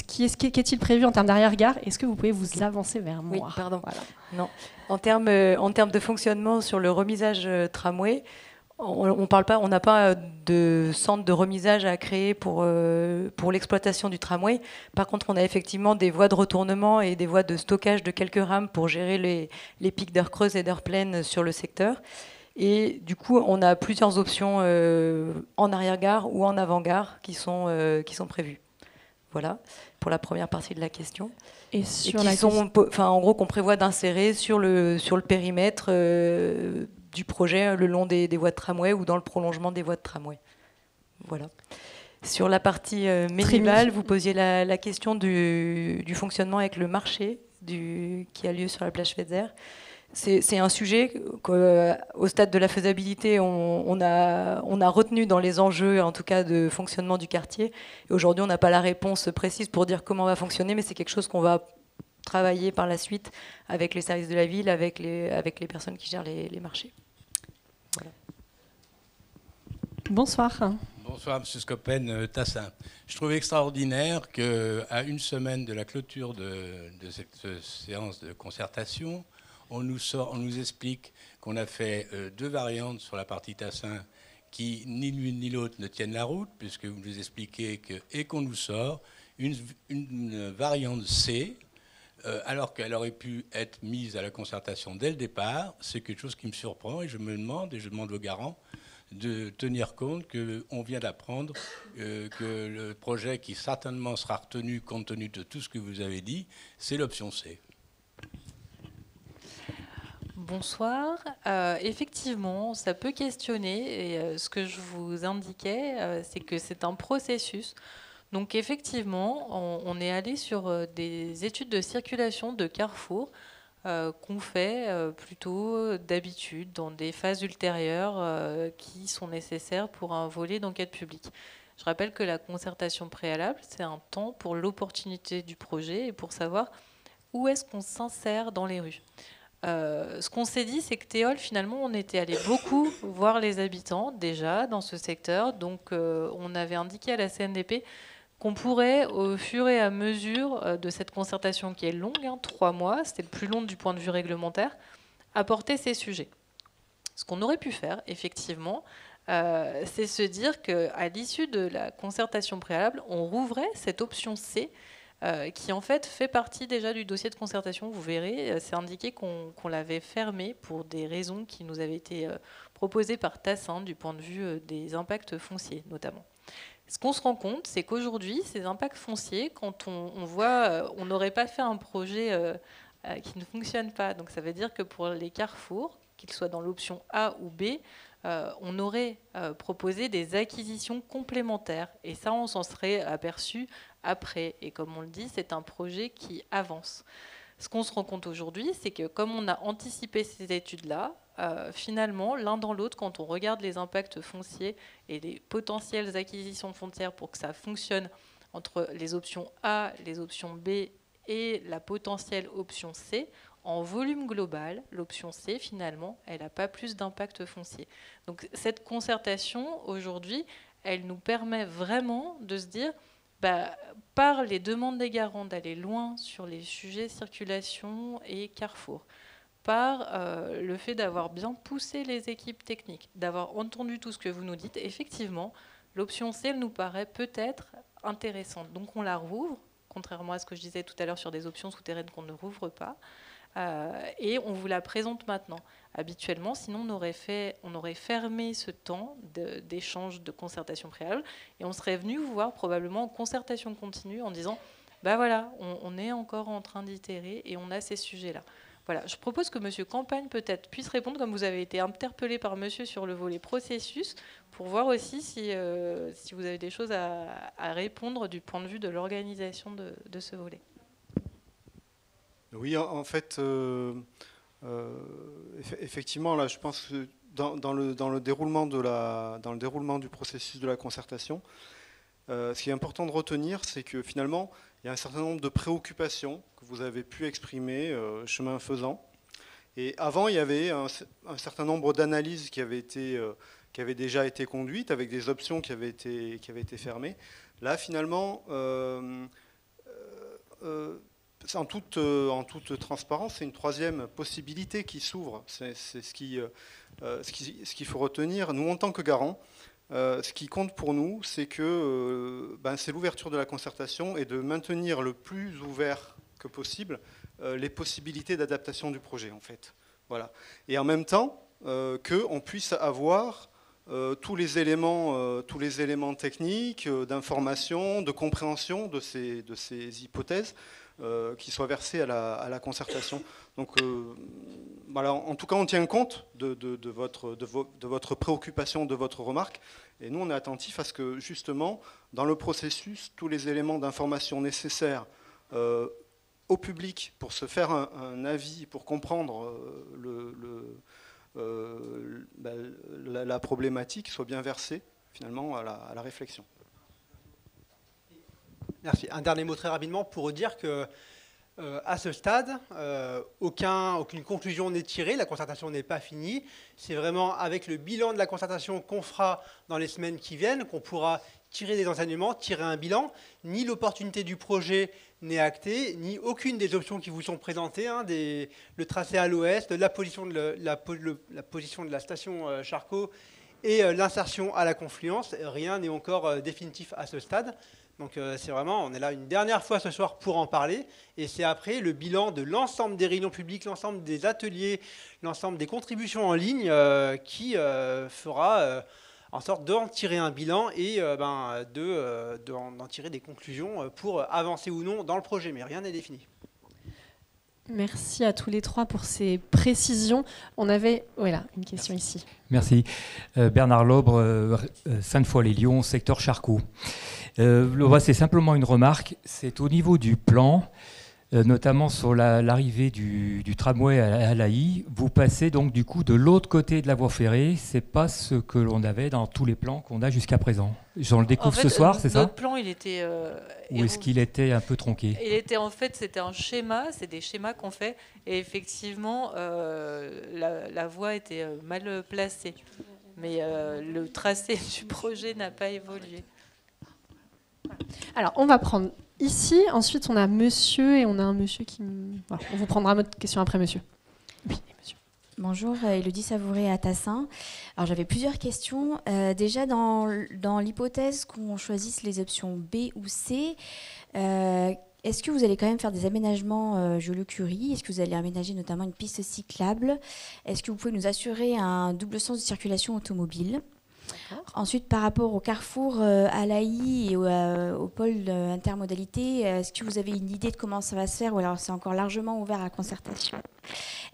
Speaker 1: Qu'est-il prévu en termes d'arrière-gare? Est-ce que vous pouvez vous avancer vers moi?
Speaker 9: Oui, pardon. Voilà. Non. En termes de fonctionnement sur le remisage tramway, on n'a pas de centre de remisage à créer pour l'exploitation du tramway. Par contre, on a effectivement des voies de retournement et des voies de stockage de quelques rames pour gérer les pics d'heures creuses et d'heures pleines sur le secteur. Et du coup, on a plusieurs options en arrière-gare ou en avant-gare qui sont prévues. Voilà, pour la première partie de la question. En gros, qu'on prévoit d'insérer sur le périmètre du projet le long des voies de tramway ou dans le prolongement des voies de tramway. Voilà. Sur la partie médiévale, vous posiez la question du fonctionnement avec le marché qui a lieu sur la place Schweitzer. C'est un sujet qu'au stade de la faisabilité, on a retenu dans les enjeux, en tout cas de fonctionnement du quartier. Et aujourd'hui, on n'a pas la réponse précise pour dire comment on va fonctionner, mais c'est quelque chose qu'on va travailler par la suite avec les services de la ville, avec les personnes qui gèrent les marchés. Voilà.
Speaker 1: Bonsoir.
Speaker 10: Bonsoir, M. Scopen, Tassin. Je trouve extraordinaire qu'à une semaine de la clôture de cette séance de concertation, on nous explique qu'on a fait 2 variantes sur la partie Tassin qui, ni l'une ni l'autre, ne tiennent la route, puisque vous nous expliquez qu'on nous sort une variante C, alors qu'elle aurait pu être mise à la concertation dès le départ. C'est quelque chose qui me surprend et je demande aux garants de tenir compte qu'on vient d'apprendre que le projet qui certainement sera retenu compte tenu de tout ce que vous avez dit, c'est l'option C.
Speaker 4: Bonsoir. Effectivement, ça peut questionner. Et ce que je vous indiquais, c'est que c'est un processus. Donc effectivement, on est allé sur des études de circulation de carrefour qu'on fait plutôt d'habitude dans des phases ultérieures qui sont nécessaires pour un volet d'enquête publique. Je rappelle que la concertation préalable, c'est un temps pour l'opportunité du projet et pour savoir où est-ce qu'on s'insère dans les rues. Ce qu'on s'est dit, c'est que Théol, finalement, on était allé beaucoup voir les habitants déjà dans ce secteur. Donc, on avait indiqué à la CNDP qu'on pourrait, au fur et à mesure de cette concertation qui est longue, 3 mois, c'était le plus long du point de vue réglementaire, apporter ces sujets. Ce qu'on aurait pu faire, effectivement, c'est se dire qu'à l'issue de la concertation préalable, on rouvrait cette option C qui en fait partie déjà du dossier de concertation. Vous verrez, c'est indiqué qu'on l'avait fermé pour des raisons qui nous avaient été proposées par Tassin du point de vue des impacts fonciers notamment. Ce qu'on se rend compte, c'est qu'aujourd'hui, ces impacts fonciers, quand on voit, on n'aurait pas fait un projet qui ne fonctionne pas. Donc ça veut dire que pour les carrefours, qu'ils soient dans l'option A ou B, on aurait proposé des acquisitions complémentaires. Et ça, on s'en serait aperçu après. Et comme on le dit, c'est un projet qui avance. Ce qu'on se rend compte aujourd'hui, c'est que comme on a anticipé ces études-là, finalement, l'un dans l'autre, quand on regarde les impacts fonciers et les potentielles acquisitions foncières pour que ça fonctionne entre les options A, les options B et la potentielle option C, en volume global, l'option C, finalement, elle n'a pas plus d'impact foncier. Donc cette concertation, aujourd'hui, elle nous permet vraiment de se dire, par les demandes des garants, d'aller loin sur les sujets circulation et carrefour, par le fait d'avoir bien poussé les équipes techniques, d'avoir entendu tout ce que vous nous dites, effectivement, l'option C, elle nous paraît peut-être intéressante. Donc on la rouvre, contrairement à ce que je disais tout à l'heure sur des options souterraines qu'on ne rouvre pas, et on vous la présente maintenant. Habituellement, sinon on aurait fermé ce temps d'échange, de concertation préalable, et on serait venu vous voir probablement en concertation continue en disant, voilà, on est encore en train d'itérer et on a ces sujets-là. Voilà, je propose que M. Campagne peut-être puisse répondre, comme vous avez été interpellé par monsieur sur le volet processus, pour voir aussi si vous avez des choses à répondre du point de vue de l'organisation de ce volet.
Speaker 3: Oui, en fait, effectivement, là, je pense que dans le déroulement du processus de la concertation, ce qui est important de retenir, c'est que finalement, il y a un certain nombre de préoccupations que vous avez pu exprimer chemin faisant. Et avant, il y avait un certain nombre d'analyses qui avaient déjà été conduites, avec des options qui avaient été fermées. Là, finalement, en toute transparence, c'est une troisième possibilité qui s'ouvre. C'est ce qu'il faut retenir. Nous, en tant que garants, ce qui compte pour nous, c'est que c'est l'ouverture de la concertation et de maintenir le plus ouvert que possible les possibilités d'adaptation du projet, en fait. Voilà. Et en même temps, qu'on puisse avoir tous les éléments techniques, d'information, de compréhension de ces hypothèses qui soient versées à la concertation. Donc, voilà, en tout cas, on tient compte de votre préoccupation, de votre remarque. Et nous, on est attentifs à ce que, justement, dans le processus, tous les éléments d'information nécessaires au public pour se faire un avis, pour comprendre la problématique, soient bien versés, finalement, à la réflexion.
Speaker 2: Merci. Un dernier mot très rapidement pour dire que à ce stade, aucune conclusion n'est tirée, la concertation n'est pas finie. C'est vraiment avec le bilan de la concertation qu'on fera dans les semaines qui viennent qu'on pourra tirer des enseignements, tirer un bilan. Ni l'opportunité du projet n'est actée, ni aucune des options qui vous sont présentées, le tracé à l'ouest, la position de la station Charcot et l'insertion à la confluence. Rien n'est encore définitif à ce stade. Donc c'est vraiment, on est là une dernière fois ce soir pour en parler, et c'est après le bilan de l'ensemble des réunions publiques, l'ensemble des ateliers, l'ensemble des contributions en ligne qui fera en sorte d'en tirer un bilan et d'en tirer des conclusions pour avancer ou non dans le projet, mais rien n'est défini.
Speaker 1: Merci à tous les trois pour ces précisions. On avait une question ici.
Speaker 11: Merci. Bernard Lobre, Sainte-Foy-les-Lyons, secteur Charcot. C'est simplement une remarque. C'est au niveau du plan, notamment sur l'arrivée du tramway à l'AI. Vous passez donc du coup de l'autre côté de la voie ferrée. C'est pas ce que l'on avait dans tous les plans qu'on a jusqu'à présent. J'en le découvre ce soir, c'est ça ?
Speaker 4: Notre plan, il était...
Speaker 11: Ou est-ce qu'il était un peu tronqué ?
Speaker 4: Il était c'était un schéma, c'est des schémas qu'on fait, et effectivement, la voie était mal placée. Mais le tracé du projet n'a pas évolué.
Speaker 1: Alors, on va prendre ici, ensuite on a monsieur, et on a un monsieur qui... Voilà, on vous prendra votre question après monsieur. Oui, monsieur.
Speaker 12: Bonjour, Élodie Savouré à Tassin. Alors j'avais plusieurs questions. Déjà dans l'hypothèse qu'on choisisse les options B ou C, est-ce que vous allez quand même faire des aménagements Joliot-Curie? Est-ce que vous allez aménager notamment une piste cyclable? Est-ce que vous pouvez nous assurer un double sens de circulation automobile? Ensuite, par rapport au carrefour à l'AI et au pôle d'intermodalité, est-ce que vous avez une idée de comment ça va se faire ou alors c'est encore largement ouvert à la concertation?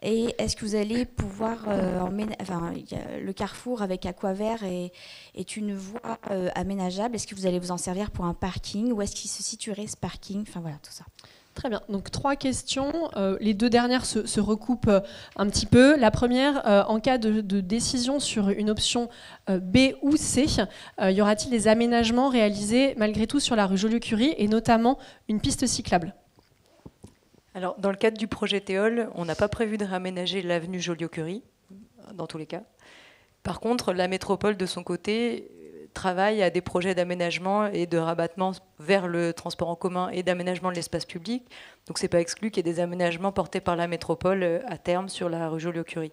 Speaker 12: Et est-ce que vous allez pouvoir le carrefour avec Aquavert est une voie aménageable? Est-ce que vous allez vous en servir pour un parking? Où est-ce qu'il se situerait ce parking? Enfin voilà, tout ça.
Speaker 1: Très bien. Donc 3 questions. Les 2 dernières se recoupent un petit peu. La première, en cas de décision sur une option B ou C, y aura-t-il des aménagements réalisés malgré tout sur la rue Joliot-Curie et notamment une piste cyclable?
Speaker 9: Alors, dans le cadre du projet Théol, on n'a pas prévu de réaménager l'avenue Joliot-Curie, dans tous les cas. Par contre, la métropole, de son côté, travaille à des projets d'aménagement et de rabattement vers le transport en commun et d'aménagement de l'espace public. Donc, ce n'est pas exclu qu'il y ait des aménagements portés par la métropole à terme sur la rue Joliot-Curie.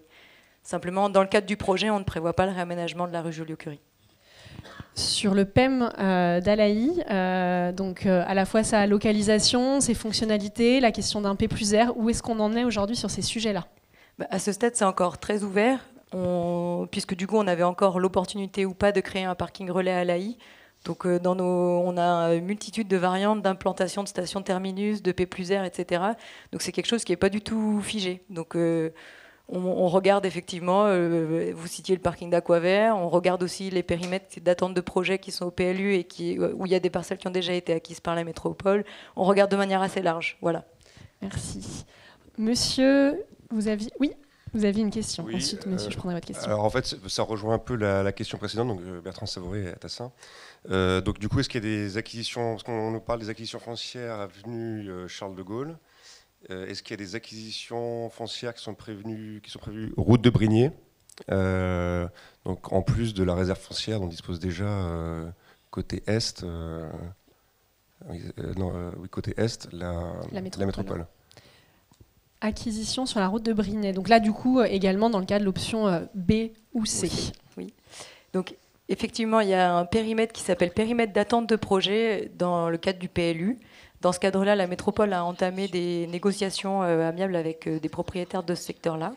Speaker 9: Simplement, dans le cadre du projet, on ne prévoit pas le réaménagement de la rue Joliot-Curie.
Speaker 1: Sur le PEM d'Alaï, donc à la fois sa localisation, ses fonctionnalités, la question d'un P+R, où est-ce qu'on en est aujourd'hui sur ces sujets-là?
Speaker 9: À ce stade, c'est encore très ouvert, puisque du coup, on avait encore l'opportunité ou pas de créer un parking relais à l'AI. Donc, on a une multitude de variantes d'implantation de stations terminus, de P+R, etc. Donc, c'est quelque chose qui n'est pas du tout figé. Donc, on regarde effectivement, vous citiez le parking d'Aquavert, on regarde aussi les périmètres d'attente de projets qui sont au PLU et où il y a des parcelles qui ont déjà été acquises par la métropole. On regarde de manière assez large. Voilà.
Speaker 1: Merci. Monsieur, vous aviez une question.
Speaker 13: Oui,
Speaker 1: Ensuite, monsieur, je prendrai votre question.
Speaker 13: Alors en fait, ça rejoint un peu la question précédente, donc Bertrand Savouré à Tassin. Donc du coup, est-ce qu'il y a des acquisitions, parce qu'on nous parle des acquisitions foncières avenue Charles de Gaulle, est-ce qu'il y a des acquisitions foncières qui sont prévues route de Brigné, donc en plus de la réserve foncière dont dispose déjà côté est, côté est, la métropole.
Speaker 1: Acquisition sur la route de Brignais. Donc là, du coup, également dans le cas de l'option B ou C.
Speaker 9: Oui. Donc effectivement, il y a un périmètre qui s'appelle périmètre d'attente de projet dans le cadre du PLU. Dans ce cadre-là, la métropole a entamé des négociations amiables avec des propriétaires de ce secteur-là.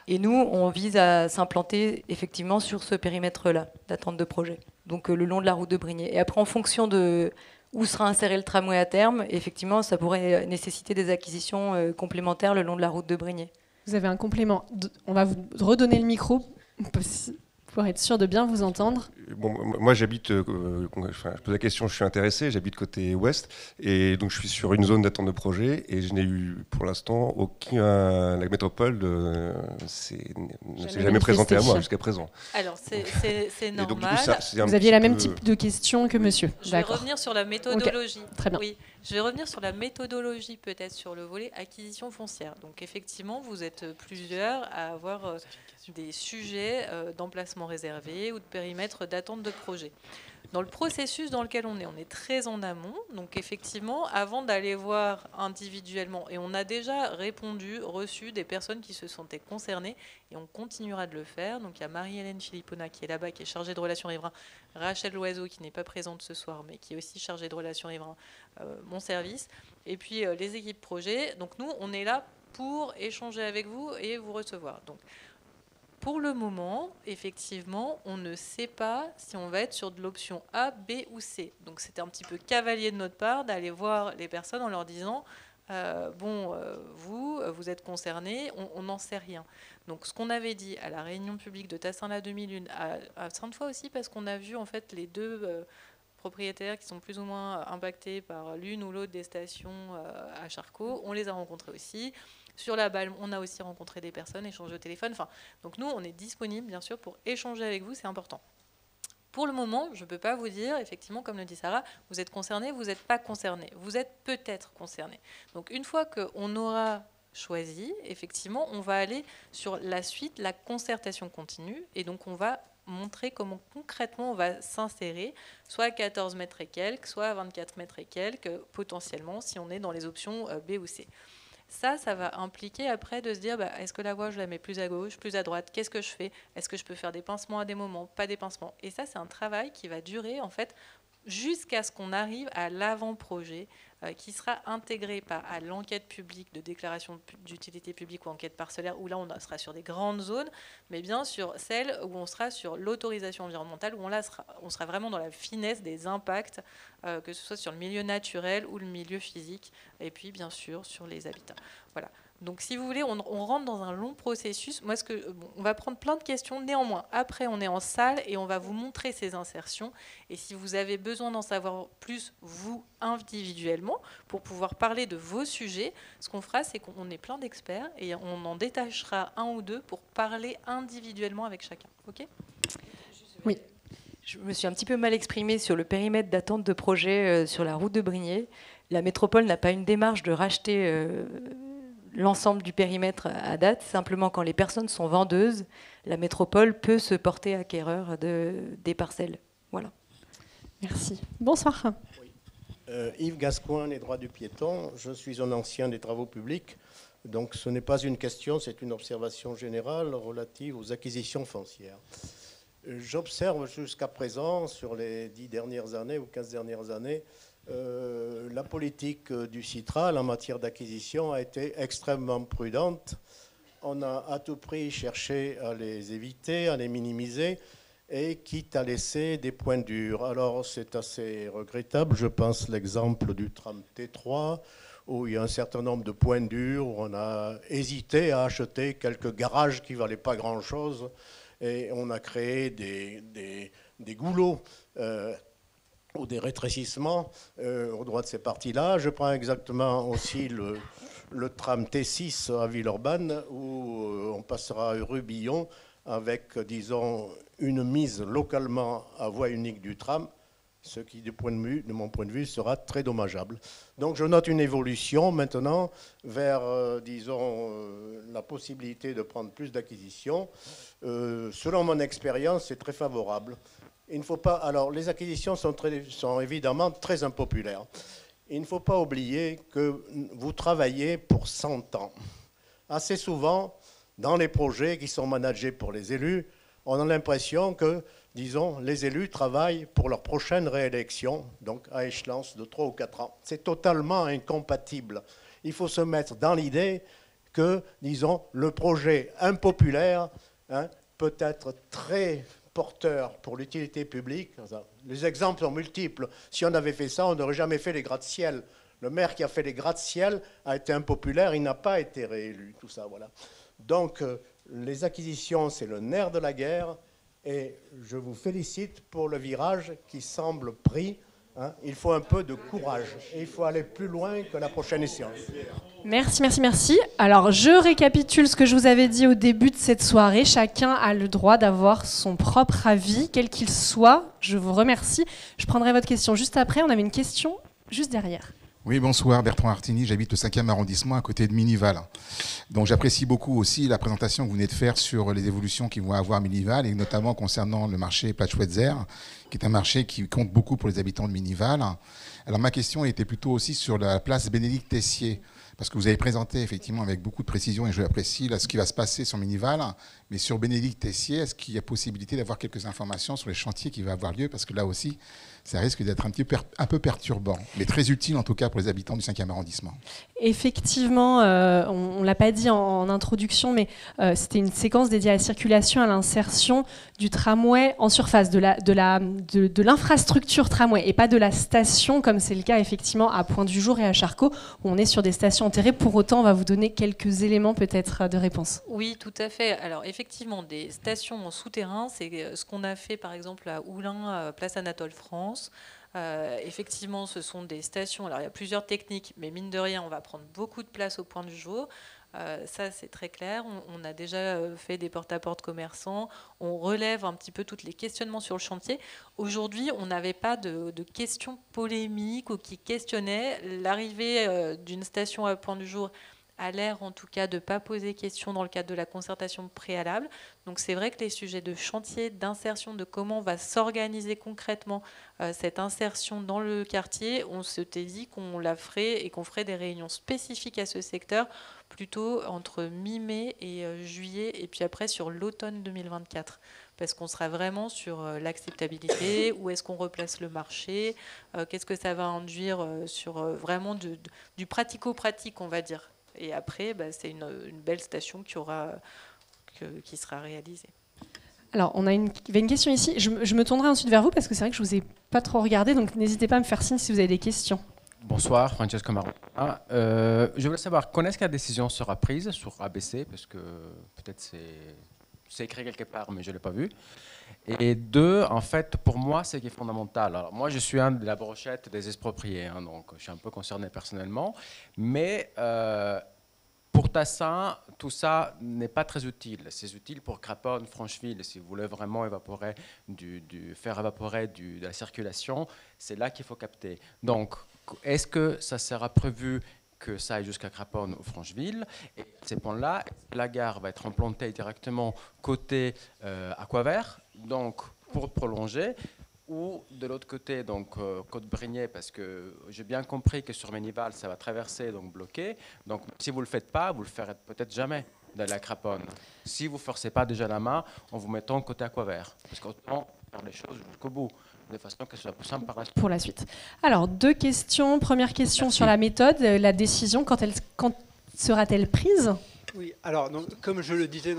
Speaker 9: Et nous, on vise à s'implanter effectivement sur ce périmètre-là d'attente de projet, donc le long de la route de Brignais. Et après, en fonction de où sera inséré le tramway à terme, effectivement, ça pourrait nécessiter des acquisitions complémentaires le long de la route de Brignais.
Speaker 1: Vous avez un complément. On va vous redonner le micro pour être sûr de bien vous entendre.
Speaker 13: Bon, moi j'habite, je pose la question, je suis intéressé, j'habite côté ouest, et donc je suis sur une zone d'attente de projet, et je n'ai eu pour l'instant la métropole ne s'est jamais présentée à moi jusqu'à présent.
Speaker 4: Alors c'est normal. Donc, du coup,
Speaker 1: vous aviez la même type de question que monsieur.
Speaker 4: Je vais revenir sur la méthodologie.
Speaker 1: Okay. Très bien.
Speaker 4: Oui, je vais revenir sur la méthodologie peut-être sur le volet acquisition foncière. Donc effectivement, vous êtes plusieurs à avoir des sujets d'emplacement réservé ou de périmètre d'attente de projet. Dans le processus dans lequel on est très en amont. Donc effectivement, avant d'aller voir individuellement, et on a déjà reçu des personnes qui se sentaient concernées, et on continuera de le faire. Donc il y a Marie-Hélène Philippona qui est là-bas, qui est chargée de relations riverains, Rachel Loiseau qui n'est pas présente ce soir, mais qui est aussi chargée de relations riverains, mon service, et puis les équipes projet. Donc nous, on est là pour échanger avec vous et vous recevoir. Donc pour le moment, effectivement, on ne sait pas si on va être sur de l'option A, B ou C. Donc c'était un petit peu cavalier de notre part d'aller voir les personnes en leur disant vous êtes concernés, on n'en sait rien. Donc ce qu'on avait dit à la réunion publique de Tassin la 2001, à Sainte-Foy aussi, parce qu'on a vu en fait les deux propriétaires qui sont plus ou moins impactés par l'une ou l'autre des stations à Charcot, on les a rencontrés aussi. Sur la balle, on a aussi rencontré des personnes, échangé au téléphone. Donc nous, on est disponible, bien sûr, pour échanger avec vous, c'est important. Pour le moment, je ne peux pas vous dire, effectivement, comme le dit Sarah, vous êtes concerné, vous n'êtes pas concerné. Vous êtes peut-être concerné. Donc une fois qu'on aura choisi, effectivement, on va aller sur la suite, la concertation continue. Et donc on va montrer comment concrètement on va s'insérer, soit à 14 mètres et quelques, soit à 24 mètres et quelques, potentiellement, si on est dans les options B ou C. Ça va impliquer après de se dire, est-ce que la voie, je la mets plus à gauche, plus à droite? Qu'est-ce que je fais? Est-ce que je peux faire des pincements à des moments, pas des pincements? Et ça, c'est un travail qui va durer, en fait, jusqu'à ce qu'on arrive à l'avant-projet qui sera intégré pas à l'enquête publique de déclaration d'utilité publique ou enquête parcellaire, où là on sera sur des grandes zones, mais bien sur celle où on sera sur l'autorisation environnementale, où on sera vraiment dans la finesse des impacts, que ce soit sur le milieu naturel ou le milieu physique, et puis bien sûr sur les habitats. Voilà. Donc, si vous voulez, on rentre dans un long processus. Moi, on va prendre plein de questions. Néanmoins, après, on est en salle et on va vous montrer ces insertions. Et si vous avez besoin d'en savoir plus, vous, individuellement, pour pouvoir parler de vos sujets, ce qu'on fera, c'est qu'on est plein d'experts et on en détachera un ou deux pour parler individuellement avec chacun. OK ?
Speaker 9: Oui. Je me suis un petit peu mal exprimée sur le périmètre d'attente de projet sur la route de Brignais. La métropole n'a pas une démarche de racheter l'ensemble du périmètre à date. Simplement, quand les personnes sont vendeuses, la métropole peut se porter acquéreur des parcelles. Voilà.
Speaker 1: Merci. Bonsoir.
Speaker 14: Oui. Yves Gascoin, les droits du piéton. Je suis un ancien des travaux publics. Donc ce n'est pas une question, c'est une observation générale relative aux acquisitions foncières. J'observe jusqu'à présent, sur les 10 dernières années ou 15 dernières années, la politique du Citral en matière d'acquisition a été extrêmement prudente. On a à tout prix cherché à les éviter, à les minimiser, et quitte à laisser des points durs. Alors c'est assez regrettable, je pense l'exemple du tram T3, où il y a un certain nombre de points durs, où on a hésité à acheter quelques garages qui ne valaient pas grand-chose, et on a créé des goulots ou des rétrécissements au droit de ces parties-là. Je prends exactement aussi le tram T6 à Villeurbanne, où on passera à Rubillon avec, disons, une mise localement à voie unique du tram, ce qui, de mon point de vue, sera très dommageable. Donc je note une évolution maintenant vers, disons, la possibilité de prendre plus d'acquisitions. Selon mon expérience, c'est très favorable. Il ne faut pas, alors, les acquisitions sont évidemment très impopulaires. Il ne faut pas oublier que vous travaillez pour 100 ans. Assez souvent, dans les projets qui sont managés pour les élus, on a l'impression que, disons, les élus travaillent pour leur prochaine réélection, donc à échéance de 3 ou 4 ans. C'est totalement incompatible. Il faut se mettre dans l'idée que, disons, le projet impopulaire peut être très porteur pour l'utilité publique. Les exemples sont multiples. Si on avait fait ça, on n'aurait jamais fait les gratte-ciel. Le maire qui a fait les gratte-ciel a été impopulaire, il n'a pas été réélu. Tout ça, voilà. Donc, les acquisitions, c'est le nerf de la guerre. Et je vous félicite pour le virage qui semble pris. Il faut un peu de courage. Et il faut aller plus loin que la prochaine échéance.
Speaker 1: Merci, merci, merci. Alors, je récapitule ce que je vous avais dit au début de cette soirée. Chacun a le droit d'avoir son propre avis, quel qu'il soit. Je vous remercie. Je prendrai votre question juste après. On avait une question juste derrière.
Speaker 15: Oui, bonsoir, Bertrand Artini, j'habite le 5e arrondissement à côté de Minival. Donc j'apprécie beaucoup aussi la présentation que vous venez de faire sur les évolutions qu'ils vont avoir Minival, et notamment concernant le marché Platchwetzer, qui est un marché qui compte beaucoup pour les habitants de Minival. Alors ma question était plutôt aussi sur la place Bénédicte Tessier, parce que vous avez présenté effectivement avec beaucoup de précision, et je l'apprécie, là, ce qui va se passer sur Minival, mais sur Bénédicte Tessier, est-ce qu'il y a possibilité d'avoir quelques informations sur les chantiers qui vont avoir lieu, parce que là aussi, ça risque d'être un peu perturbant, mais très utile en tout cas pour les habitants du 5e arrondissement.
Speaker 1: Effectivement, on ne l'a pas dit en introduction, mais c'était une séquence dédiée à la circulation, à l'insertion du tramway en surface, de l'infrastructure tramway, et pas de la station, comme c'est le cas effectivement à Pointe-du-Jour et à Charcot, où on est sur des stations enterrées. Pour autant, on va vous donner quelques éléments peut-être de réponse.
Speaker 4: Oui, tout à fait. Alors effectivement, des stations en souterrain, c'est ce qu'on a fait par exemple à Oulin, place Anatole France. Effectivement, ce sont des stations. Alors, il y a plusieurs techniques, mais mine de rien, on va prendre beaucoup de place au point du jour. Ça, c'est très clair. On a déjà fait des porte-à-porte commerçants. On relève un petit peu tous les questionnements sur le chantier. Aujourd'hui, on n'avait pas de questions polémiques ou qui questionnaient l'arrivée d'une station à point du jour a l'air en tout cas de ne pas poser question dans le cadre de la concertation préalable. Donc c'est vrai que les sujets de chantier, d'insertion, de comment on va s'organiser concrètement cette insertion dans le quartier, on s'était dit qu'on la ferait et qu'on ferait des réunions spécifiques à ce secteur plutôt entre mi-mai et juillet, et puis après sur l'automne 2024. Parce qu'on sera vraiment sur l'acceptabilité, où est-ce qu'on replace le marché, qu'est-ce que ça va induire sur vraiment du pratico-pratique, on va dire. Et après, c'est une belle station qui sera réalisée.
Speaker 1: Alors, il y avait une question ici. Je me tournerai ensuite vers vous parce que c'est vrai que je ne vous ai pas trop regardé, donc n'hésitez pas à me faire signe si vous avez des questions.
Speaker 16: Bonsoir, Francesco Marron. Je voulais savoir, quand est-ce que la décision sera prise sur ABC? Parce que peut-être c'est écrit quelque part, mais je ne l'ai pas vu. Et deux, en fait, pour moi, c'est qui est fondamental. Alors, moi, je suis un de la brochette des expropriés, donc je suis un peu concerné personnellement. Mais pour Tassin, tout ça n'est pas très utile. C'est utile pour Craponne, Francheville. Si vous voulez vraiment faire évaporer de la circulation, c'est là qu'il faut capter. Donc, est-ce que ça sera prévu que ça aille jusqu'à Craponne ou Francheville? Et à ces points-là, la gare va être implantée directement côté Aquavert, donc pour prolonger, ou de l'autre côté, donc Côte-Brigné, parce que j'ai bien compris que sur Ménival, ça va traverser, donc bloqué. Donc si vous ne le faites pas, vous ne le ferez peut-être jamais d'aller à Craponne. Si vous ne forcez pas déjà la main en vous mettant côté Aquavert, parce qu'autant faire les choses jusqu'au bout, de façon que ce soit plus simple par la suite.
Speaker 1: Pour la suite. Alors, deux questions. Première question sur la méthode. La décision, quand sera-t-elle prise?
Speaker 2: Oui, alors, donc, comme je le disais,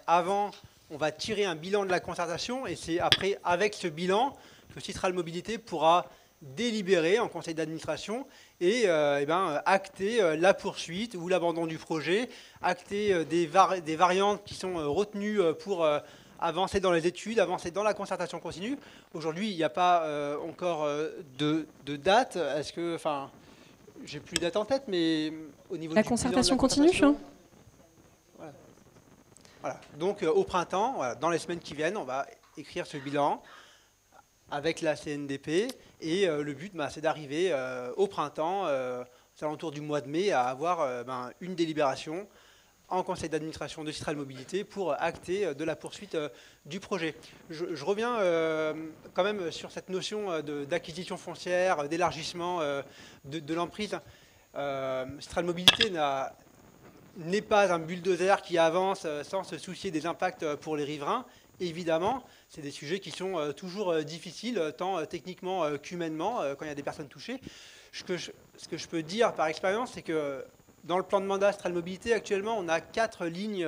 Speaker 2: avant, on va tirer un bilan de la concertation et c'est après, avec ce bilan, que Citral Mobilité pourra délibérer en conseil d'administration et acter la poursuite ou l'abandon du projet, acter des variantes qui sont retenues pour avancer dans les études, avancer dans la concertation continue. Aujourd'hui, il n'y a pas encore de date. Est-ce que, enfin, j'ai plus de date en tête, mais au niveau
Speaker 1: la
Speaker 2: du
Speaker 1: concertation
Speaker 2: bilan de la
Speaker 1: continue,
Speaker 2: concertation, voilà. Donc au printemps, dans les semaines qui viennent, on va écrire ce bilan avec la CNDP et le but, c'est d'arriver au printemps, aux alentours du mois de mai, à avoir une délibération en conseil d'administration de Citral Mobilité pour acter de la poursuite du projet. Je reviens quand même sur cette notion d'acquisition foncière, d'élargissement de l'emprise. Citral Mobilité n'est pas un bulldozer qui avance sans se soucier des impacts pour les riverains. Évidemment, c'est des sujets qui sont toujours difficiles, tant techniquement qu'humainement, quand il y a des personnes touchées. Ce que je peux dire par expérience, c'est que dans le plan de mandat Citral Mobilité, actuellement, on a 4 lignes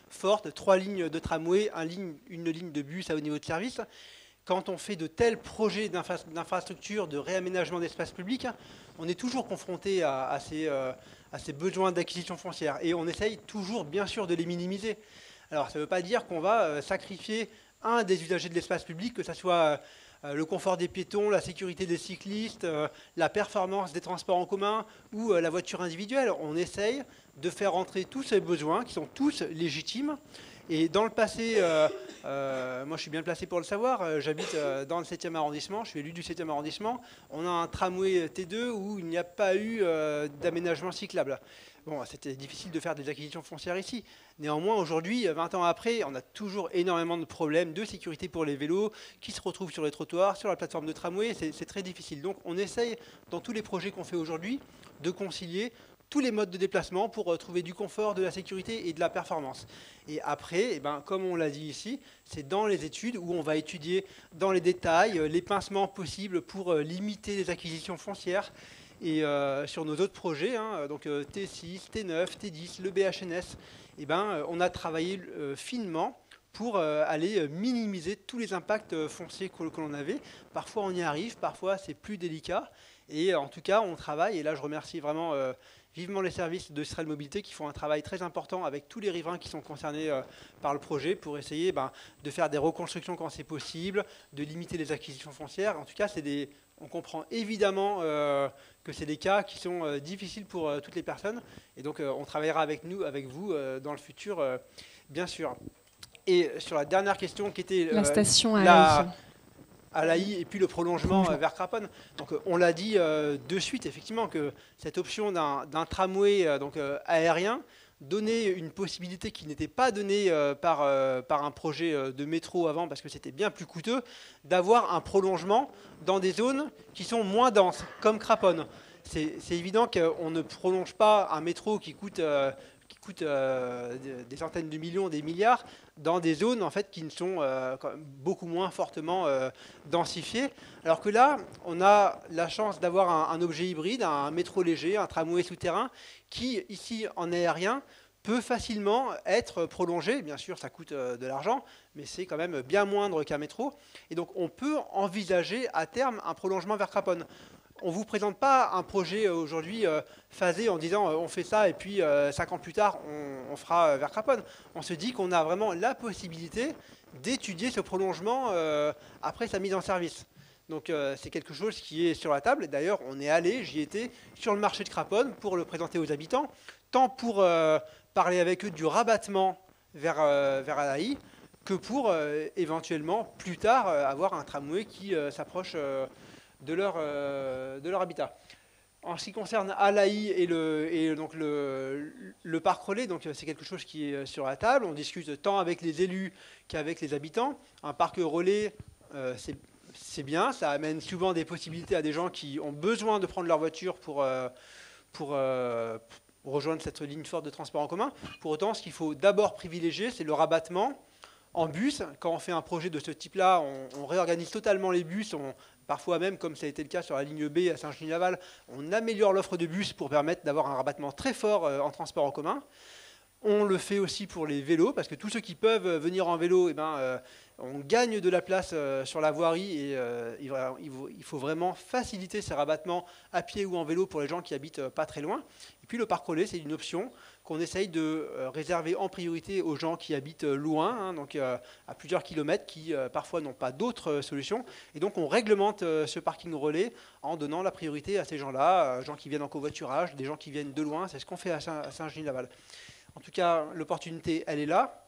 Speaker 2: fortes, 3 lignes de tramway, une ligne de bus à haut niveau de service. Quand on fait de tels projets d'infrastructure, de réaménagement d'espace public, on est toujours confronté à ces besoins d'acquisition foncière. Et on essaye toujours, bien sûr, de les minimiser. Alors, ça ne veut pas dire qu'on va sacrifier un des usagers de l'espace public, que ce soit le confort des piétons, la sécurité des cyclistes, la performance des transports en commun ou la voiture individuelle. On essaye de faire entrer tous ces besoins, qui sont tous légitimes. Et dans le passé, moi je suis bien placé pour le savoir, j'habite dans le 7e arrondissement, je suis élu du 7e arrondissement. On a un tramway T2 où il n'y a pas eu d'aménagement cyclable. Bon, c'était difficile de faire des acquisitions foncières ici. Néanmoins, aujourd'hui, 20 ans après, on a toujours énormément de problèmes de sécurité pour les vélos qui se retrouvent sur les trottoirs, sur la plateforme de tramway. C'est très difficile. Donc on essaye, dans tous les projets qu'on fait aujourd'hui, de concilier tous les modes de déplacement pour trouver du confort, de la sécurité et de la performance. Et après, comme on l'a dit ici, c'est dans les études où on va étudier dans les détails les pincements possibles pour limiter les acquisitions foncières. Et sur nos autres projets, donc T6, T9, T10, le BHNS, on a travaillé finement pour aller minimiser tous les impacts fonciers que l'on avait. Parfois on y arrive, parfois c'est plus délicat. Et en tout cas, on travaille, et là je remercie vraiment vivement les services de Citral Mobilité qui font un travail très important avec tous les riverains qui sont concernés par le projet pour essayer de faire des reconstructions quand c'est possible, de limiter les acquisitions foncières. En tout cas, on comprend évidemment que c'est des cas qui sont difficiles pour toutes les personnes. Et donc, on travaillera avec vous, dans le futur, bien sûr. Et sur la dernière question qui était
Speaker 1: la station à
Speaker 2: à l'AI et puis le prolongement vers Craponne. Donc on l'a dit de suite, effectivement, que cette option d'un tramway aérien donnait une possibilité qui n'était pas donnée par un projet de métro avant, parce que c'était bien plus coûteux, d'avoir un prolongement dans des zones qui sont moins denses, comme Craponne. C'est évident qu'on ne prolonge pas un métro qui coûte des centaines de millions, des milliards, dans des zones en fait, qui ne sont beaucoup moins fortement densifiées. Alors que là, on a la chance d'avoir un objet hybride, un métro léger, un tramway souterrain, qui, ici, en aérien, peut facilement être prolongé. Bien sûr, ça coûte de l'argent, mais c'est quand même bien moindre qu'un métro. Et donc, on peut envisager à terme un prolongement vers Craponne. On ne vous présente pas un projet aujourd'hui phasé en disant on fait ça et puis 5 ans plus tard on fera vers Craponne. On se dit qu'on a vraiment la possibilité d'étudier ce prolongement après sa mise en service. Donc c'est quelque chose qui est sur la table. D'ailleurs, on est allé, j'y étais, sur le marché de Craponne pour le présenter aux habitants, tant pour parler avec eux du rabattement vers l'AI que pour éventuellement plus tard avoir un tramway qui s'approche de leur habitat. En ce qui concerne Alaï et donc le parc relais, donc c'est quelque chose qui est sur la table. On discute tant avec les élus qu'avec les habitants. Un parc relais, c'est bien, ça amène souvent des possibilités à des gens qui ont besoin de prendre leur voiture pour rejoindre cette ligne forte de transport en commun. Pour autant, ce qu'il faut d'abord privilégier, c'est le rabattement en bus. Quand on fait un projet de ce type-là, on réorganise totalement les bus. Parfois même, comme ça a été le cas sur la ligne B à Saint-Genis-Laval, on améliore l'offre de bus pour permettre d'avoir un rabattement très fort en transport en commun. On le fait aussi pour les vélos, parce que tous ceux qui peuvent venir en vélo, on gagne de la place sur la voirie et il faut vraiment faciliter ces rabattements à pied ou en vélo pour les gens qui habitent pas très loin. Et puis le parc relais, c'est une option qu'on essaye de réserver en priorité aux gens qui habitent loin, donc à plusieurs kilomètres, qui parfois n'ont pas d'autres solutions. Et donc on réglemente ce parking relais en donnant la priorité à ces gens-là, gens qui viennent en covoiturage, des gens qui viennent de loin. C'est ce qu'on fait à Saint-Genis-Laval. En tout cas, l'opportunité, elle est là.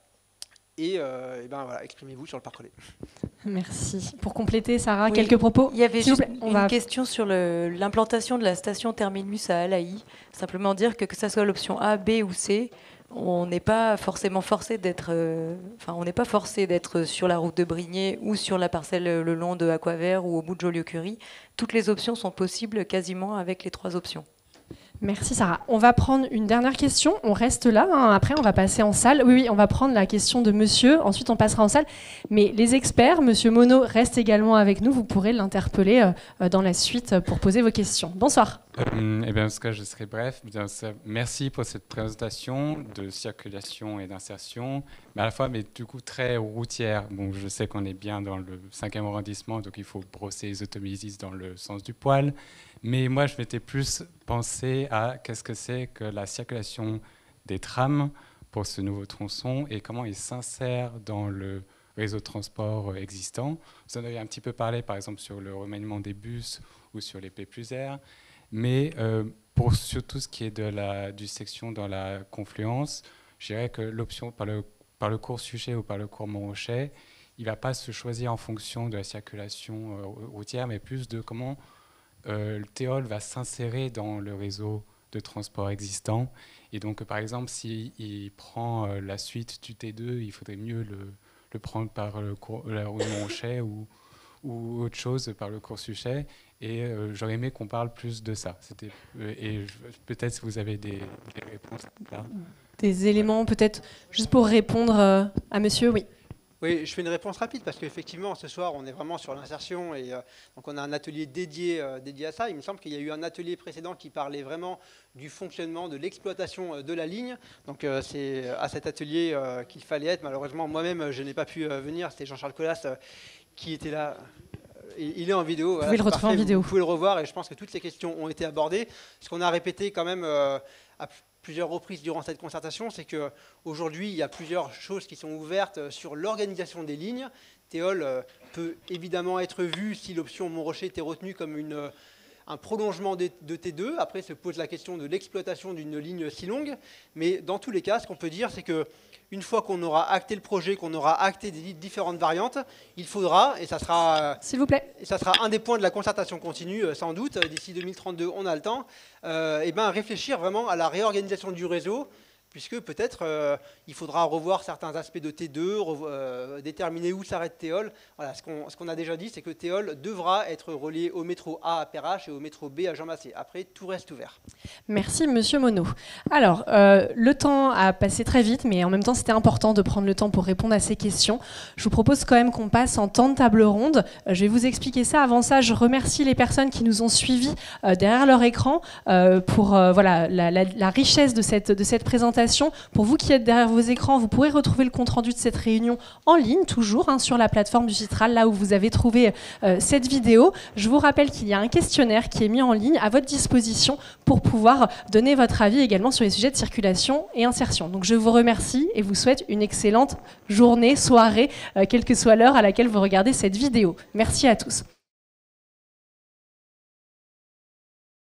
Speaker 2: Et voilà, exprimez-vous sur le parc relais.
Speaker 1: Merci. Pour compléter, Sarah, quelques propos.
Speaker 9: Il y avait juste une question sur l'implantation de la station terminus à Alaï. Simplement dire que ça soit l'option A, B ou C, on n'est pas forcément forcé d'être, on n'est pas forcé d'être sur la route de Brignais ou sur la parcelle le long de Aquavert ou au bout de Joliot-Curie. Toutes les options sont possibles quasiment avec les 3 options.
Speaker 1: Merci Sarah. On va prendre une dernière question. On reste là. Après, on va passer en salle. Oui, on va prendre la question de monsieur. Ensuite, on passera en salle. Mais les experts, monsieur Monod reste également avec nous. Vous pourrez l'interpeller dans la suite pour poser vos questions. Bonsoir.
Speaker 17: En tout cas, je serai bref. Merci pour cette présentation de circulation et d'insertion, mais à la fois, du coup, très routière. Bon, je sais qu'on est bien dans le 5e arrondissement, donc il faut brosser les automobilistes dans le sens du poil. Mais moi, je m'étais plus pensé à qu'est-ce que c'est que la circulation des trams pour ce nouveau tronçon et comment il s'insère dans le réseau de transport existant. Vous en avez un petit peu parlé, par exemple, sur le remaniement des bus ou sur les P+R. Mais pour surtout ce qui est du section dans la confluence, je dirais que l'option par le cours Suchet ou par le cours Montrochet, il ne va pas se choisir en fonction de la circulation routière, mais plus de comment le Théol va s'insérer dans le réseau de transport existant. Et donc, par exemple, s'il prend la suite du T2, il faudrait mieux le prendre par la route Montrochet ou autre chose par le cours Suchet. Et j'aurais aimé qu'on parle plus de ça. Peut-être si vous avez des réponses là.
Speaker 1: Des éléments, peut-être, juste pour répondre à monsieur, oui.
Speaker 2: Oui, je fais une réponse rapide parce qu'effectivement, ce soir, on est vraiment sur l'insertion et donc on a un atelier dédié à ça. Il me semble qu'il y a eu un atelier précédent qui parlait vraiment du fonctionnement, de l'exploitation de la ligne. Donc c'est à cet atelier qu'il fallait être. Malheureusement, moi-même, je n'ai pas pu venir. C'était Jean-Charles Collas qui était là. Il est en vidéo.
Speaker 1: Vous pouvez le retrouver en vidéo.
Speaker 2: Vous pouvez le revoir et je pense que toutes ces questions ont été abordées. Ce qu'on a répété quand même à plusieurs reprises durant cette concertation, c'est qu'aujourd'hui, il y a plusieurs choses qui sont ouvertes sur l'organisation des lignes. Théol peut évidemment être vu si l'option Montrochet était retenue comme un prolongement de T2. Après, se pose la question de l'exploitation d'une ligne si longue. Mais dans tous les cas, ce qu'on peut dire, c'est qu'une fois qu'on aura acté le projet, qu'on aura acté des différentes variantes, il faudra, et ça sera,
Speaker 1: s'il vous plaît,
Speaker 2: et ça sera un des points de la concertation continue, sans doute, d'ici 2032, on a le temps, et ben réfléchir vraiment à la réorganisation du réseau, puisque peut-être il faudra revoir certains aspects de T2, déterminer où s'arrête Théol. Voilà, ce qu'on a déjà dit, c'est que Théol devra être relié au métro A à Perrache et au métro B à Jean Massé. Après, tout reste ouvert.
Speaker 1: Merci, Monsieur Monod. Alors, le temps a passé très vite, mais en même temps, c'était important de prendre le temps pour répondre à ces questions. Je vous propose quand même qu'on passe en temps de table ronde. Je vais vous expliquer ça. Avant ça, je remercie les personnes qui nous ont suivis derrière leur écran pour voilà, la richesse de cette présentation. Pour vous qui êtes derrière vos écrans, vous pourrez retrouver le compte-rendu de cette réunion en ligne, toujours sur la plateforme du Citral, là où vous avez trouvé cette vidéo. Je vous rappelle qu'il y a un questionnaire qui est mis en ligne à votre disposition pour pouvoir donner votre avis également sur les sujets de circulation et insertion. Donc je vous remercie et vous souhaite une excellente journée, soirée, quelle que soit l'heure à laquelle vous regardez cette vidéo. Merci à tous.